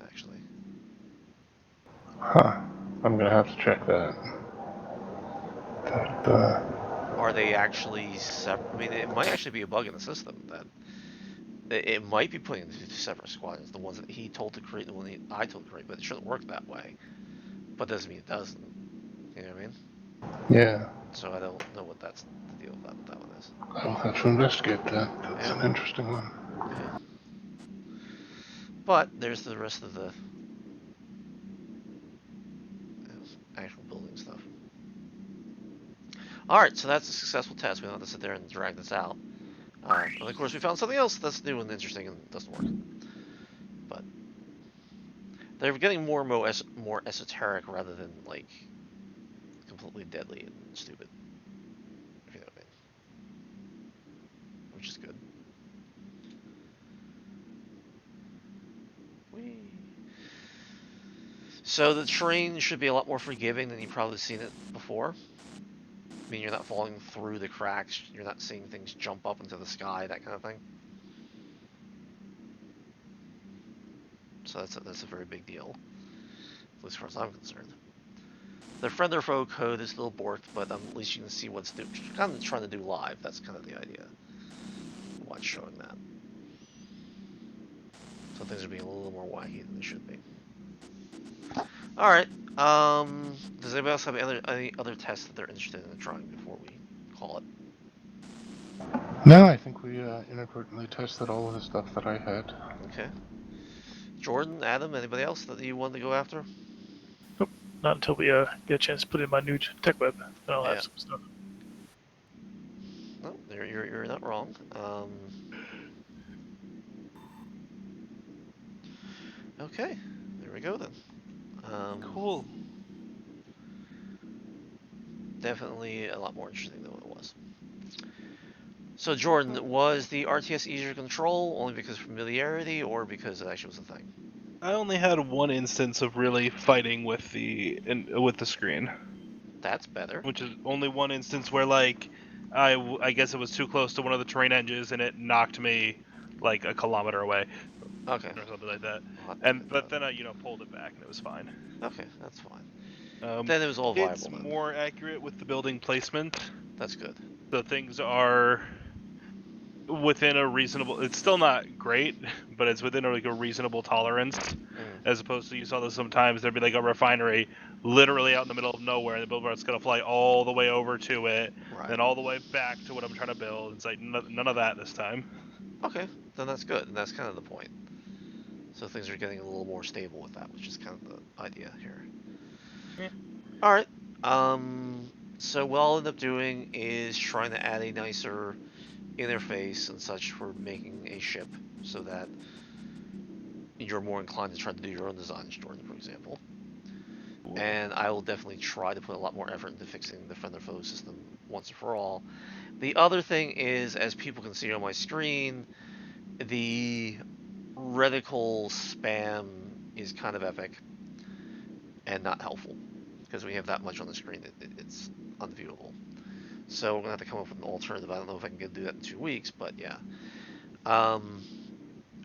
actually. Huh. I'm gonna have to check that. That, Are they actually separate? I mean, it might actually be a bug in the system that it might be putting into two separate squadrons, the ones that he told to create, the one that I told to create, but it shouldn't work that way. But doesn't mean it doesn't. You know what I mean? yeah. So I don't know what that's the deal with that. What that one is. I'll have to investigate that. That's Yeah. an interesting one. Yeah. But there's the rest of the actual building stuff. All right, so that's a successful test. We don't have to sit there and drag this out. And of course, we found something else that's new and interesting and doesn't work. But they're getting more and more esoteric rather than like completely deadly and stupid. If you know what I mean. Which is good. Whee. So the terrain should be a lot more forgiving than you've probably seen it before. I mean, you're not falling through the cracks. You're not seeing things jump up into the sky, that kind of thing. So that's a very big deal, at least as far as I'm concerned. The friend or foe code is a little borked, but at least you can see what's kind of trying to do live. That's kind of the idea. Why it's showing that. So things are being a little more wacky than they should be. All right. Does anybody else have any other tests that they're interested in trying before we call it? No, I think we inadvertently tested all of the stuff that I had. Okay. Jordan, Adam, anybody else that you wanted to go after? Nope, not until we get a chance to put in my new tech web. Then I'll Yeah. have some stuff. No, you're not wrong. Okay, there we go then. Cool. Definitely a lot more interesting than what it was. So Jordan, was the RTS easier to control only because of familiarity or because it actually was a thing? I only had one instance of really fighting with the screen, That's better. which is only one instance where like I guess it was too close to one of the terrain edges and it knocked me like a kilometer away Okay. or something like that. I'll have to look at But that. then I pulled it back and it was fine. Okay, that's fine. Um, Then it was all it's viable then. more accurate with the building placement. That's good. The things are within a reasonable. It's still not great, but it's within a reasonable tolerance. As opposed to you saw this sometimes there'd be like a refinery literally out in the middle of nowhere, and the billboard's gonna fly all the way over to it, Right. then all the way back to what I'm trying to build. It's like none of that this time. Okay, then that's good. And that's kind of the point. So things are getting a little more stable with that, which is kind of the idea here. Yeah. All right. So what I'll end up doing is trying to add a nicer interface and such for making a ship so that you're more inclined to try to do your own designs, Jordan, for example. And I will definitely try to put a lot more effort into fixing the friend or foe system once and for all. The other thing is, as people can see on my screen, the reticle spam is kind of epic and not helpful because we have that much on the screen, it's unviewable. So we're gonna have to come up with an alternative. I don't know if I can do that in 2 weeks, but yeah.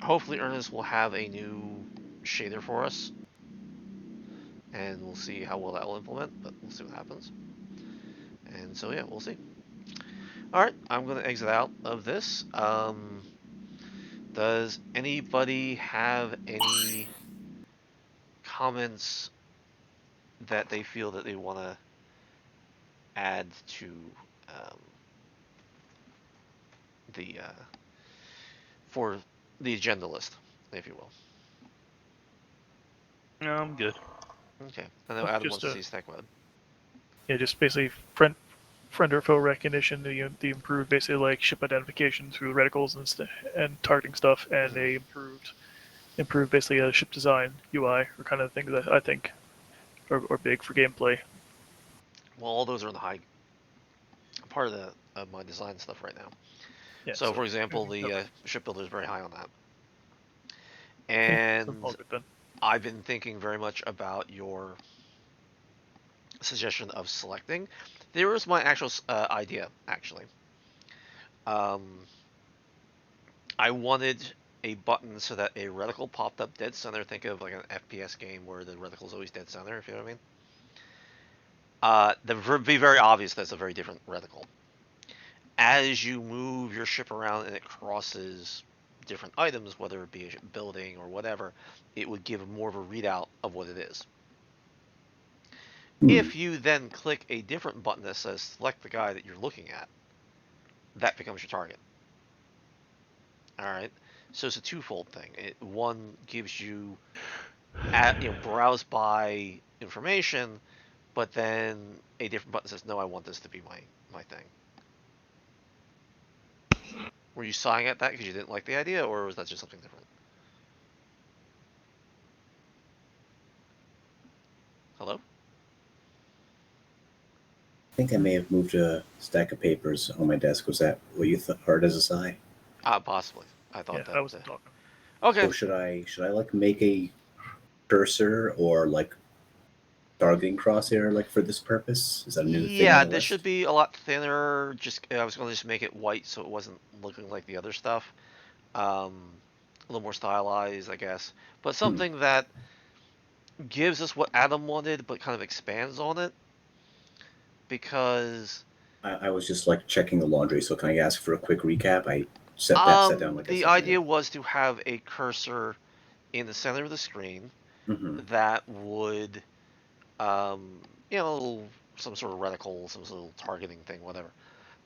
Hopefully Ernest will have a new shader for us, and we'll see how well that will implement, but we'll see what happens. And so yeah, we'll see. Alright, I'm gonna exit out of this. Does anybody have any comments that they feel that they want to add to the for the agenda list, if you will? No, I'm good. Okay, I know Adam Just wants to see stack web. Yeah, just basically friend or foe recognition, the improved basically like ship identification through reticles and targeting stuff, and they improved basically a ship design UI or kind of things that I think are big for gameplay. Well, all those are in the high part of my design stuff right now. Yeah, So, for so example, the okay. shipbuilder is very high on that. Okay, so And all good then. I've been thinking very much about your suggestion of selecting. There was my actual idea, actually. Um, I wanted a button so that a reticle popped up dead center. Think of like an FPS game where the reticle is always dead center, if you know what I mean. That would be very obvious that's a very different reticle. As you move your ship around and it crosses different items, whether it be a building or whatever, it would give more of a readout of what it is. Hmm. If you then click a different button that says select the guy that you're looking at, that becomes your target. All right. So it's a twofold thing. One gives you, browse by information, but then a different button says, no, I want this to be my thing. Were you sighing at that because you didn't like the idea, or was that just something different? Hello? I think I may have moved a stack of papers on my desk. Was that what you heard as a sigh? Possibly. I Yeah, thought that. I wasn't talking. Okay. So should I like make a cursor or like targeting crosshair like for this purpose? Is that a new thing on Yeah, the this should list? be a lot thinner. Just I was going to just make it white so it wasn't looking like the other stuff. A little more stylized, I guess, but Hmm. something that gives us what Adam wanted, but kind of expands on it. Because I was just like checking the laundry, so can I ask for a quick recap? I sat down like I the said idea today. was to have a cursor in the center of the screen Mm-hmm. that would, um, some sort of reticle, some sort of targeting thing, whatever.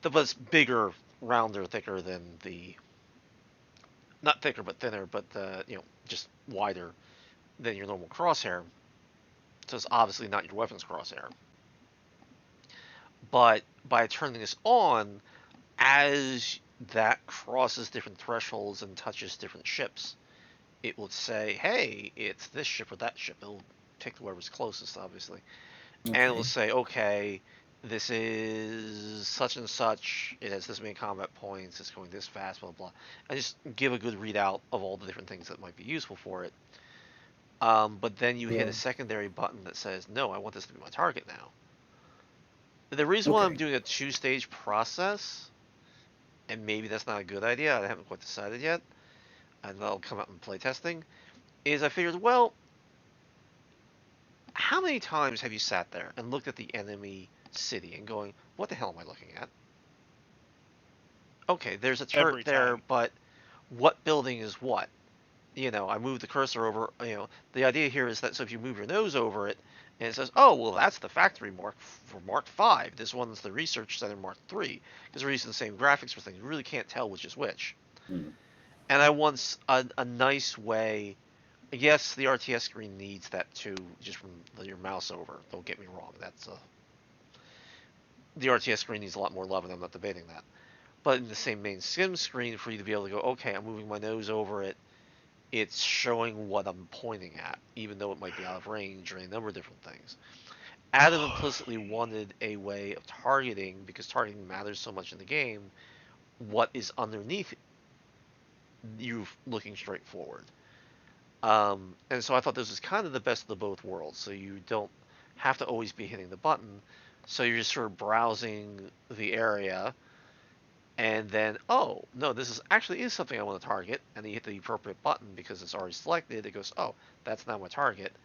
But it's bigger, rounder, thicker than the, not thicker but thinner, but just wider than your normal crosshair. So it's obviously not your weapon's crosshair. But by turning this on, as that crosses different thresholds and touches different ships, it will say, hey, it's this ship or that ship. It'll pick whoever's closest, obviously. And it will Okay. say, okay, this is such and such. It has this many combat points. It's going this fast, blah, blah. And just give a good readout of all the different things that might be useful for it. But then you hit a Well, secondary button that says, no, I want this to be my target now. The reason why I'm okay. doing a two-stage process, and maybe that's not a good idea, I haven't quite decided yet, and that'll come out in playtesting, is I figured, well, how many times have you sat there and looked at the enemy city and going, what the hell am I looking at? Okay, there's a turret Every there, time. but what building is what? I move the cursor over, the idea here is that so if you move your nose over it and it says, oh, well, that's the factory mark for Mark 5. This one's the research center Mark 3. Because we're using the same graphics for things. You really can't tell which is which. Hmm. And I want a nice way. Yes, the RTS screen needs that too, just from your mouse over. Don't get me wrong. The RTS screen needs a lot more love, and I'm not debating that. But in the same main sim screen, for you to be able to go, okay, I'm moving my nose over it, it's showing what I'm pointing at, even though it might be out of range or a number of different things. Adam implicitly wanted a way of targeting, because targeting matters so much in the game, what is underneath you looking straight forward. And so I thought this was kind of the best of the both worlds. So you don't have to always be hitting the button. So you're just sort of browsing the area, and then, oh, no, this is something I want to target. And then you hit the appropriate button because it's already selected. It goes, oh, that's not my target.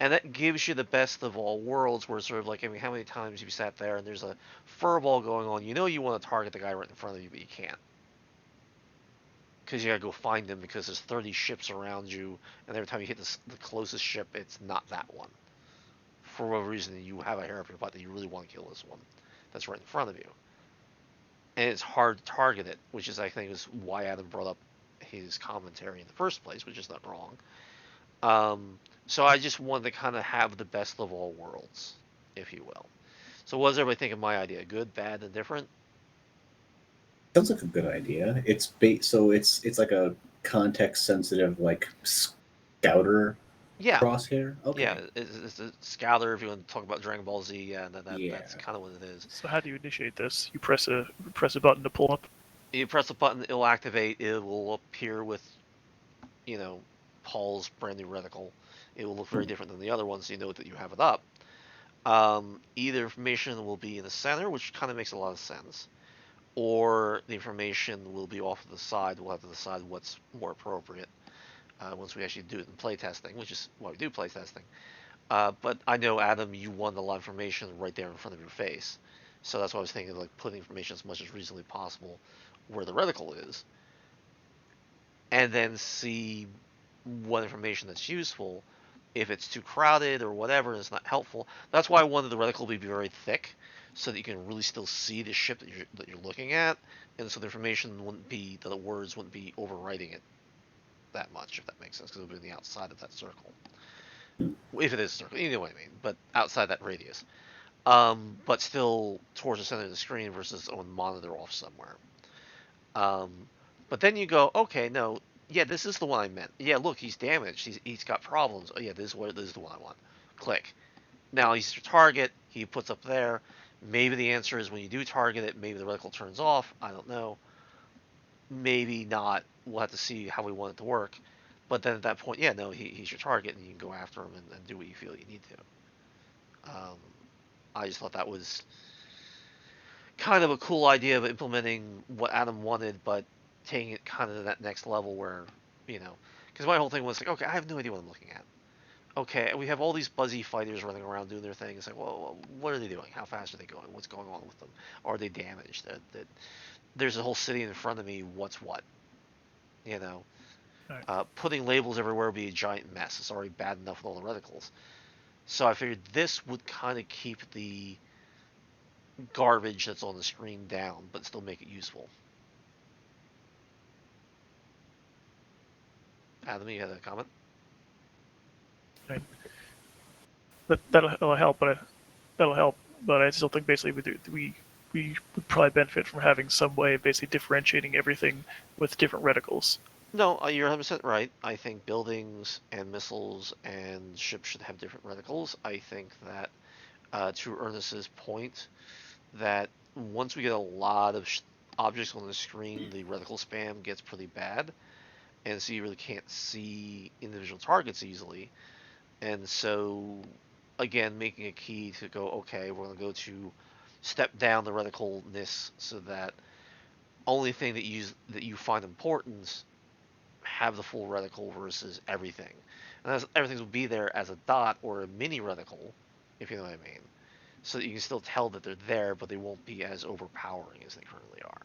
And that gives you the best of all worlds, where it's sort of like, I mean, how many times have you sat there and there's a furball going on? You want to target the guy right in front of you, but you can't. Because you gotta go find him because there's 30 ships around you, and every time you hit the closest ship, it's not that one. For whatever reason, you have a hair up your butt that you really want to kill this one that's right in front of you. And it's hard to target it, which is, I think, is why Adam brought up his commentary in the first place, which is not wrong. So I just wanted to kind of have the best of all worlds, if you will. So what does everybody think of my idea? Good, bad, and different? Sounds like a good idea. So it's like a context sensitive like scouter Yeah, crosshair. yeah. Okay. It's a Scouter, if you want to talk about Dragon Ball Z, yeah, that's Yeah. kind of what it is. So how do you initiate this? You press a button to pull up. You press the button, it'll activate. It will appear with, Paul's brand new reticle. It will look very different than the other one, so you know that you have it up. Either information will be in the center, which kind of makes a lot of sense, or the information will be off to the side. We'll have to decide what's more appropriate once we actually do it in playtesting, which is why we do playtesting. But I know, Adam, you want a lot of information right there in front of your face. So that's why I was thinking, like, putting information as much as reasonably possible where the reticle is, and then see what information that's useful. If it's too crowded or whatever, and it's not helpful. That's why I wanted the reticle to be very thick, so that you can really still see the ship that you're looking at, and so the information wouldn't be, the words wouldn't be overwriting it that much, if that makes sense, because it would be on the outside of that circle. If it is a circle, you know what I mean, but outside that radius. But still towards the center of the screen versus on monitor off somewhere. But then you go, okay, no, yeah, this is the one I meant. Yeah, look, he's damaged. He's got problems. Oh yeah, this is the one I want. Click. Now he's your target. He puts up there. Maybe the answer is when you do target it, maybe the reticle turns off. I don't know. Maybe not. We'll have to see how we want it to work. But then at that point, yeah, no, he's your target, and you can go after him and do what you feel you need to. I just thought that was kind of a cool idea of implementing what Adam wanted, but taking it kind of to that next level where, because my whole thing was like, okay, I have no idea what I'm looking at. Okay, we have all these buzzy fighters running around doing their thing. It's like, well, what are they doing? How fast are they going? What's going on with them? Are they damaged? There's a whole city in front of me. What's what? You know, Right. Putting labels everywhere would be a giant mess. It's already bad enough with all the reticles. So I figured this would kind of keep the garbage that's on the screen down, but still make it useful. Adam, you had a comment? Right. That'll help, but I still think basically we would probably benefit from having some way of basically differentiating everything with different reticles. No, you're 100% right. I think buildings and missiles and ships should have different reticles. I think that, to Ernest's point, that once we get a lot of objects on the screen, the reticle spam gets pretty bad, and so you really can't see individual targets easily. And so, again, making a key to go, okay, we're going to go to step down the reticleness so that only thing that you find important have the full reticle versus everything. And everything will be there as a dot or a mini reticle, if you know what I mean. So that you can still tell that they're there, but they won't be as overpowering as they currently are.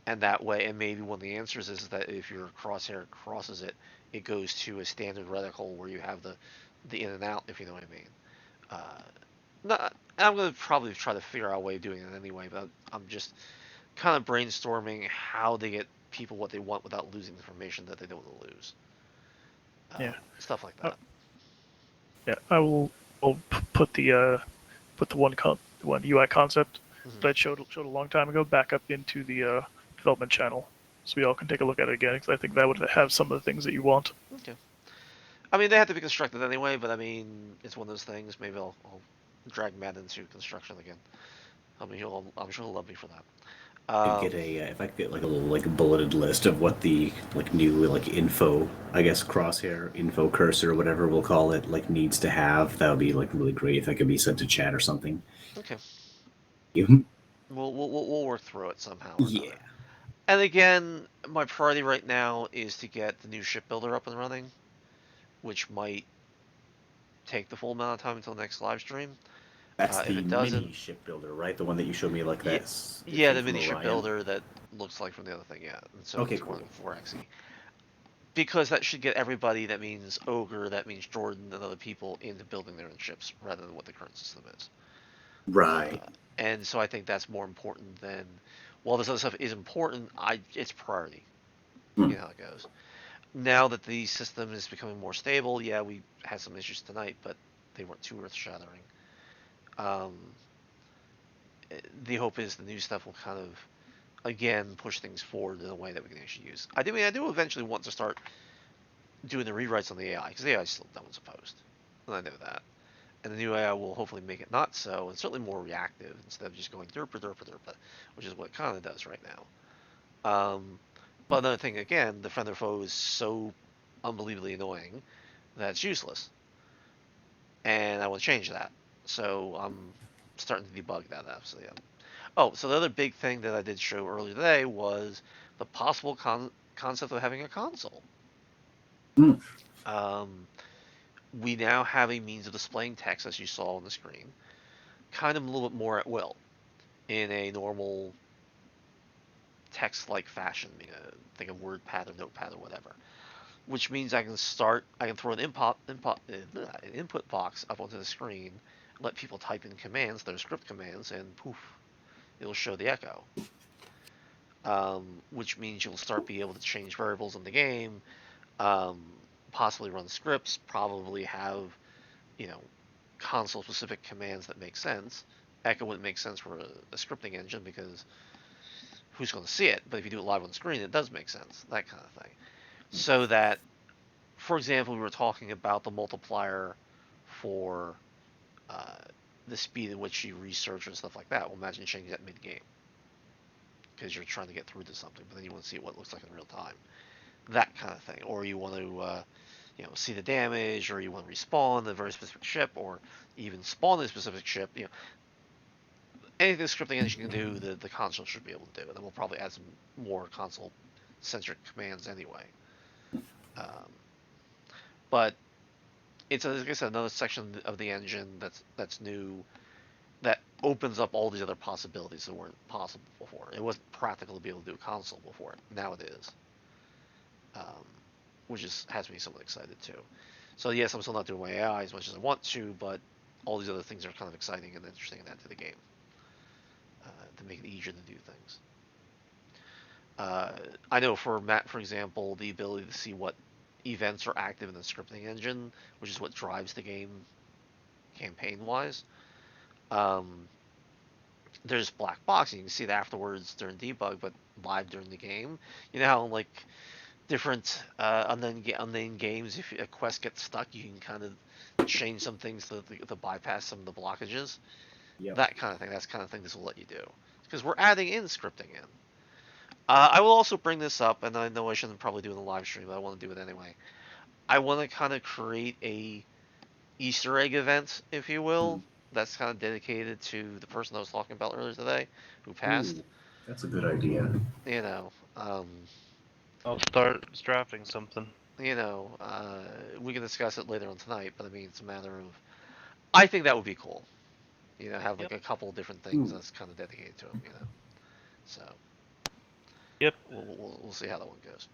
And that way, and maybe one of the answers is that if your crosshair crosses it, it goes to a standard reticle where you have the in and out, if you know what I mean. Not, I'm going to probably try to figure out a way of doing it anyway, but I'm just kind of brainstorming how they get people what they want without losing information that they don't want to lose. Yeah. Stuff like Uh, that. yeah, I'll put the one UI concept Mhm. that I showed a long time ago back up into the development channel, so we all can take a look at it again. Because I think that would have some of the things that you want. Okay. I mean, they have to be constructed anyway, but I mean, it's one of those things. Maybe I'll drag Matt into construction again. I mean, I'm sure he'll love me for that. Could get a if I could get like a little like bulleted list of what the like new like info, I guess crosshair info cursor, whatever we'll call it, like needs to have. That would be like really great if that could be sent to chat or something. Okay. You- We'll work through it somehow or yeah. another. And again, my priority right now is to get the new shipbuilder up and running, which might take the full amount of time until next live stream. That's If the it doesn't, mini shipbuilder, right? The one that you showed me like yeah, this yeah, thing the from mini Orion. shipbuilder that looks like from the other thing, yeah. And so Okay, it's more cool. like 4xe. Because that should get everybody, that means Ogre, that means Jordan, and other people into building their own ships rather than what the current system is. Right. And so I think that's more important than, while this other stuff is important, it's priority. Hmm. You know how it goes. Now that the system is becoming more stable, yeah, we had some issues tonight, but they weren't too earth-shattering. Um, the hope is the new stuff will kind of, again, push things forward in a way that we can actually use. I do eventually want to start doing the rewrites on the AI, because the AI is still dumb as a post, and I know that. And the new AI will hopefully make it not so, and certainly more reactive instead of just going derpa derpa derpa, which is what it kind of does right now. But another thing, again, the friend or foe is so unbelievably annoying that it's useless, and I want to change that. So I'm starting to debug that. Absolutely. Oh, so the other big thing that I did show earlier today was the possible concept of having a console. Mm. We now have a means of displaying text, as you saw on the screen, kind of a little bit more at will, in a normal text-like fashion. Think of WordPad or Notepad or whatever. Which means I can throw an input box up onto the screen, let people type in commands, those script commands, and poof, it'll show the echo. Which means you'll start being able to change variables in the game, possibly run scripts, probably have, console-specific commands that make sense. Echo wouldn't make sense for a scripting engine because who's going to see it? But if you do it live on the screen, it does make sense. That kind of thing. So that, for example, we were talking about the multiplier for the speed at which you research and stuff like that. Well, imagine changing that mid-game because you're trying to get through to something, but then you want to see what it looks like in real time. That kind of thing. Or you want to see the damage, or you want to respawn a very specific ship, or even spawn a specific ship. Anything the scripting engine can do, the console should be able to do. And then we'll probably add some more console-centric commands anyway. But it's, like I said, another section of the engine that's new, that opens up all these other possibilities that weren't possible before. It wasn't practical to be able to do a console before. Now it is. Which has me somewhat excited too. So yes, I'm still not doing my AI as much as I want to, but all these other things are kind of exciting and interesting and add to the game to make it easier to do things. I know for Matt, for example, the ability to see what events are active in the scripting engine, which is what drives the game campaign-wise. There's black box, and you can see it afterwards during debug, but live during the game. You know how like different unnamed games, if a quest gets stuck, you can kind of change some things to bypass some of the blockages. Yep. That kind of thing. That's the kind of thing this will let you do. Because we're adding in scripting in. I will also bring this up, and I know I shouldn't probably do it in the live stream, but I want to do it anyway. I want to kind of create a Easter egg event, if you will, that's kind of dedicated to the person I was talking about earlier today, who passed. That's a good idea. I'll start drafting something. We can discuss it later on tonight, but I mean, it's a matter of, I think that would be cool. Have like a couple of different things that's kind of dedicated to him. So. Yep. We'll see how that one goes.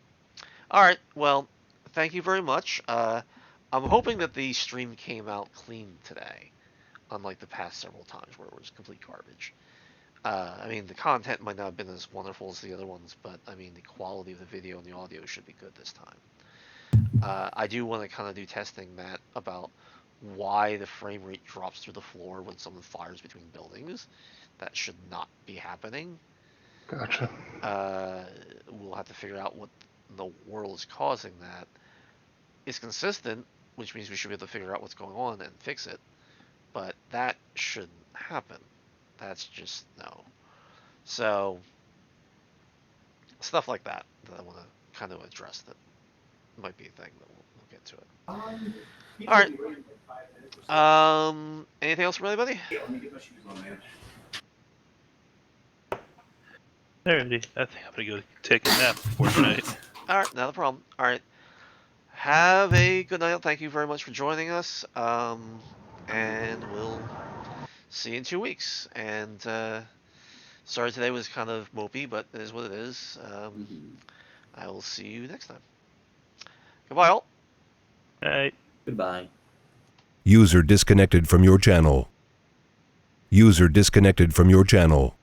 All right. Well, thank you very much. I'm hoping that the stream came out clean today, unlike the past several times where it was complete garbage. I mean, the content might not have been as wonderful as the other ones, but I mean, the quality of the video and the audio should be good this time. I do want to kind of do testing, Matt, about why the frame rate drops through the floor when someone fires between buildings. That should not be happening. Gotcha. We'll have to figure out what the world is causing that. It's consistent, which means we should be able to figure out what's going on and fix it. But that shouldn't happen. That's just no. So, stuff like that I want to kind of address. That might be a thing, but we'll get to it. All right. Anything else from anybody? Yeah, let me get my shoes on, man. Alrighty, I think I'm gonna go take a nap before tonight. All right, not a problem. All right. Have a good night. Thank you very much for joining us. And we'll see you in 2 weeks. And sorry today was kind of mopey, but it is what it is. I will see you next time. Goodbye, all. Alright. Goodbye. User disconnected from your channel. User disconnected from your channel.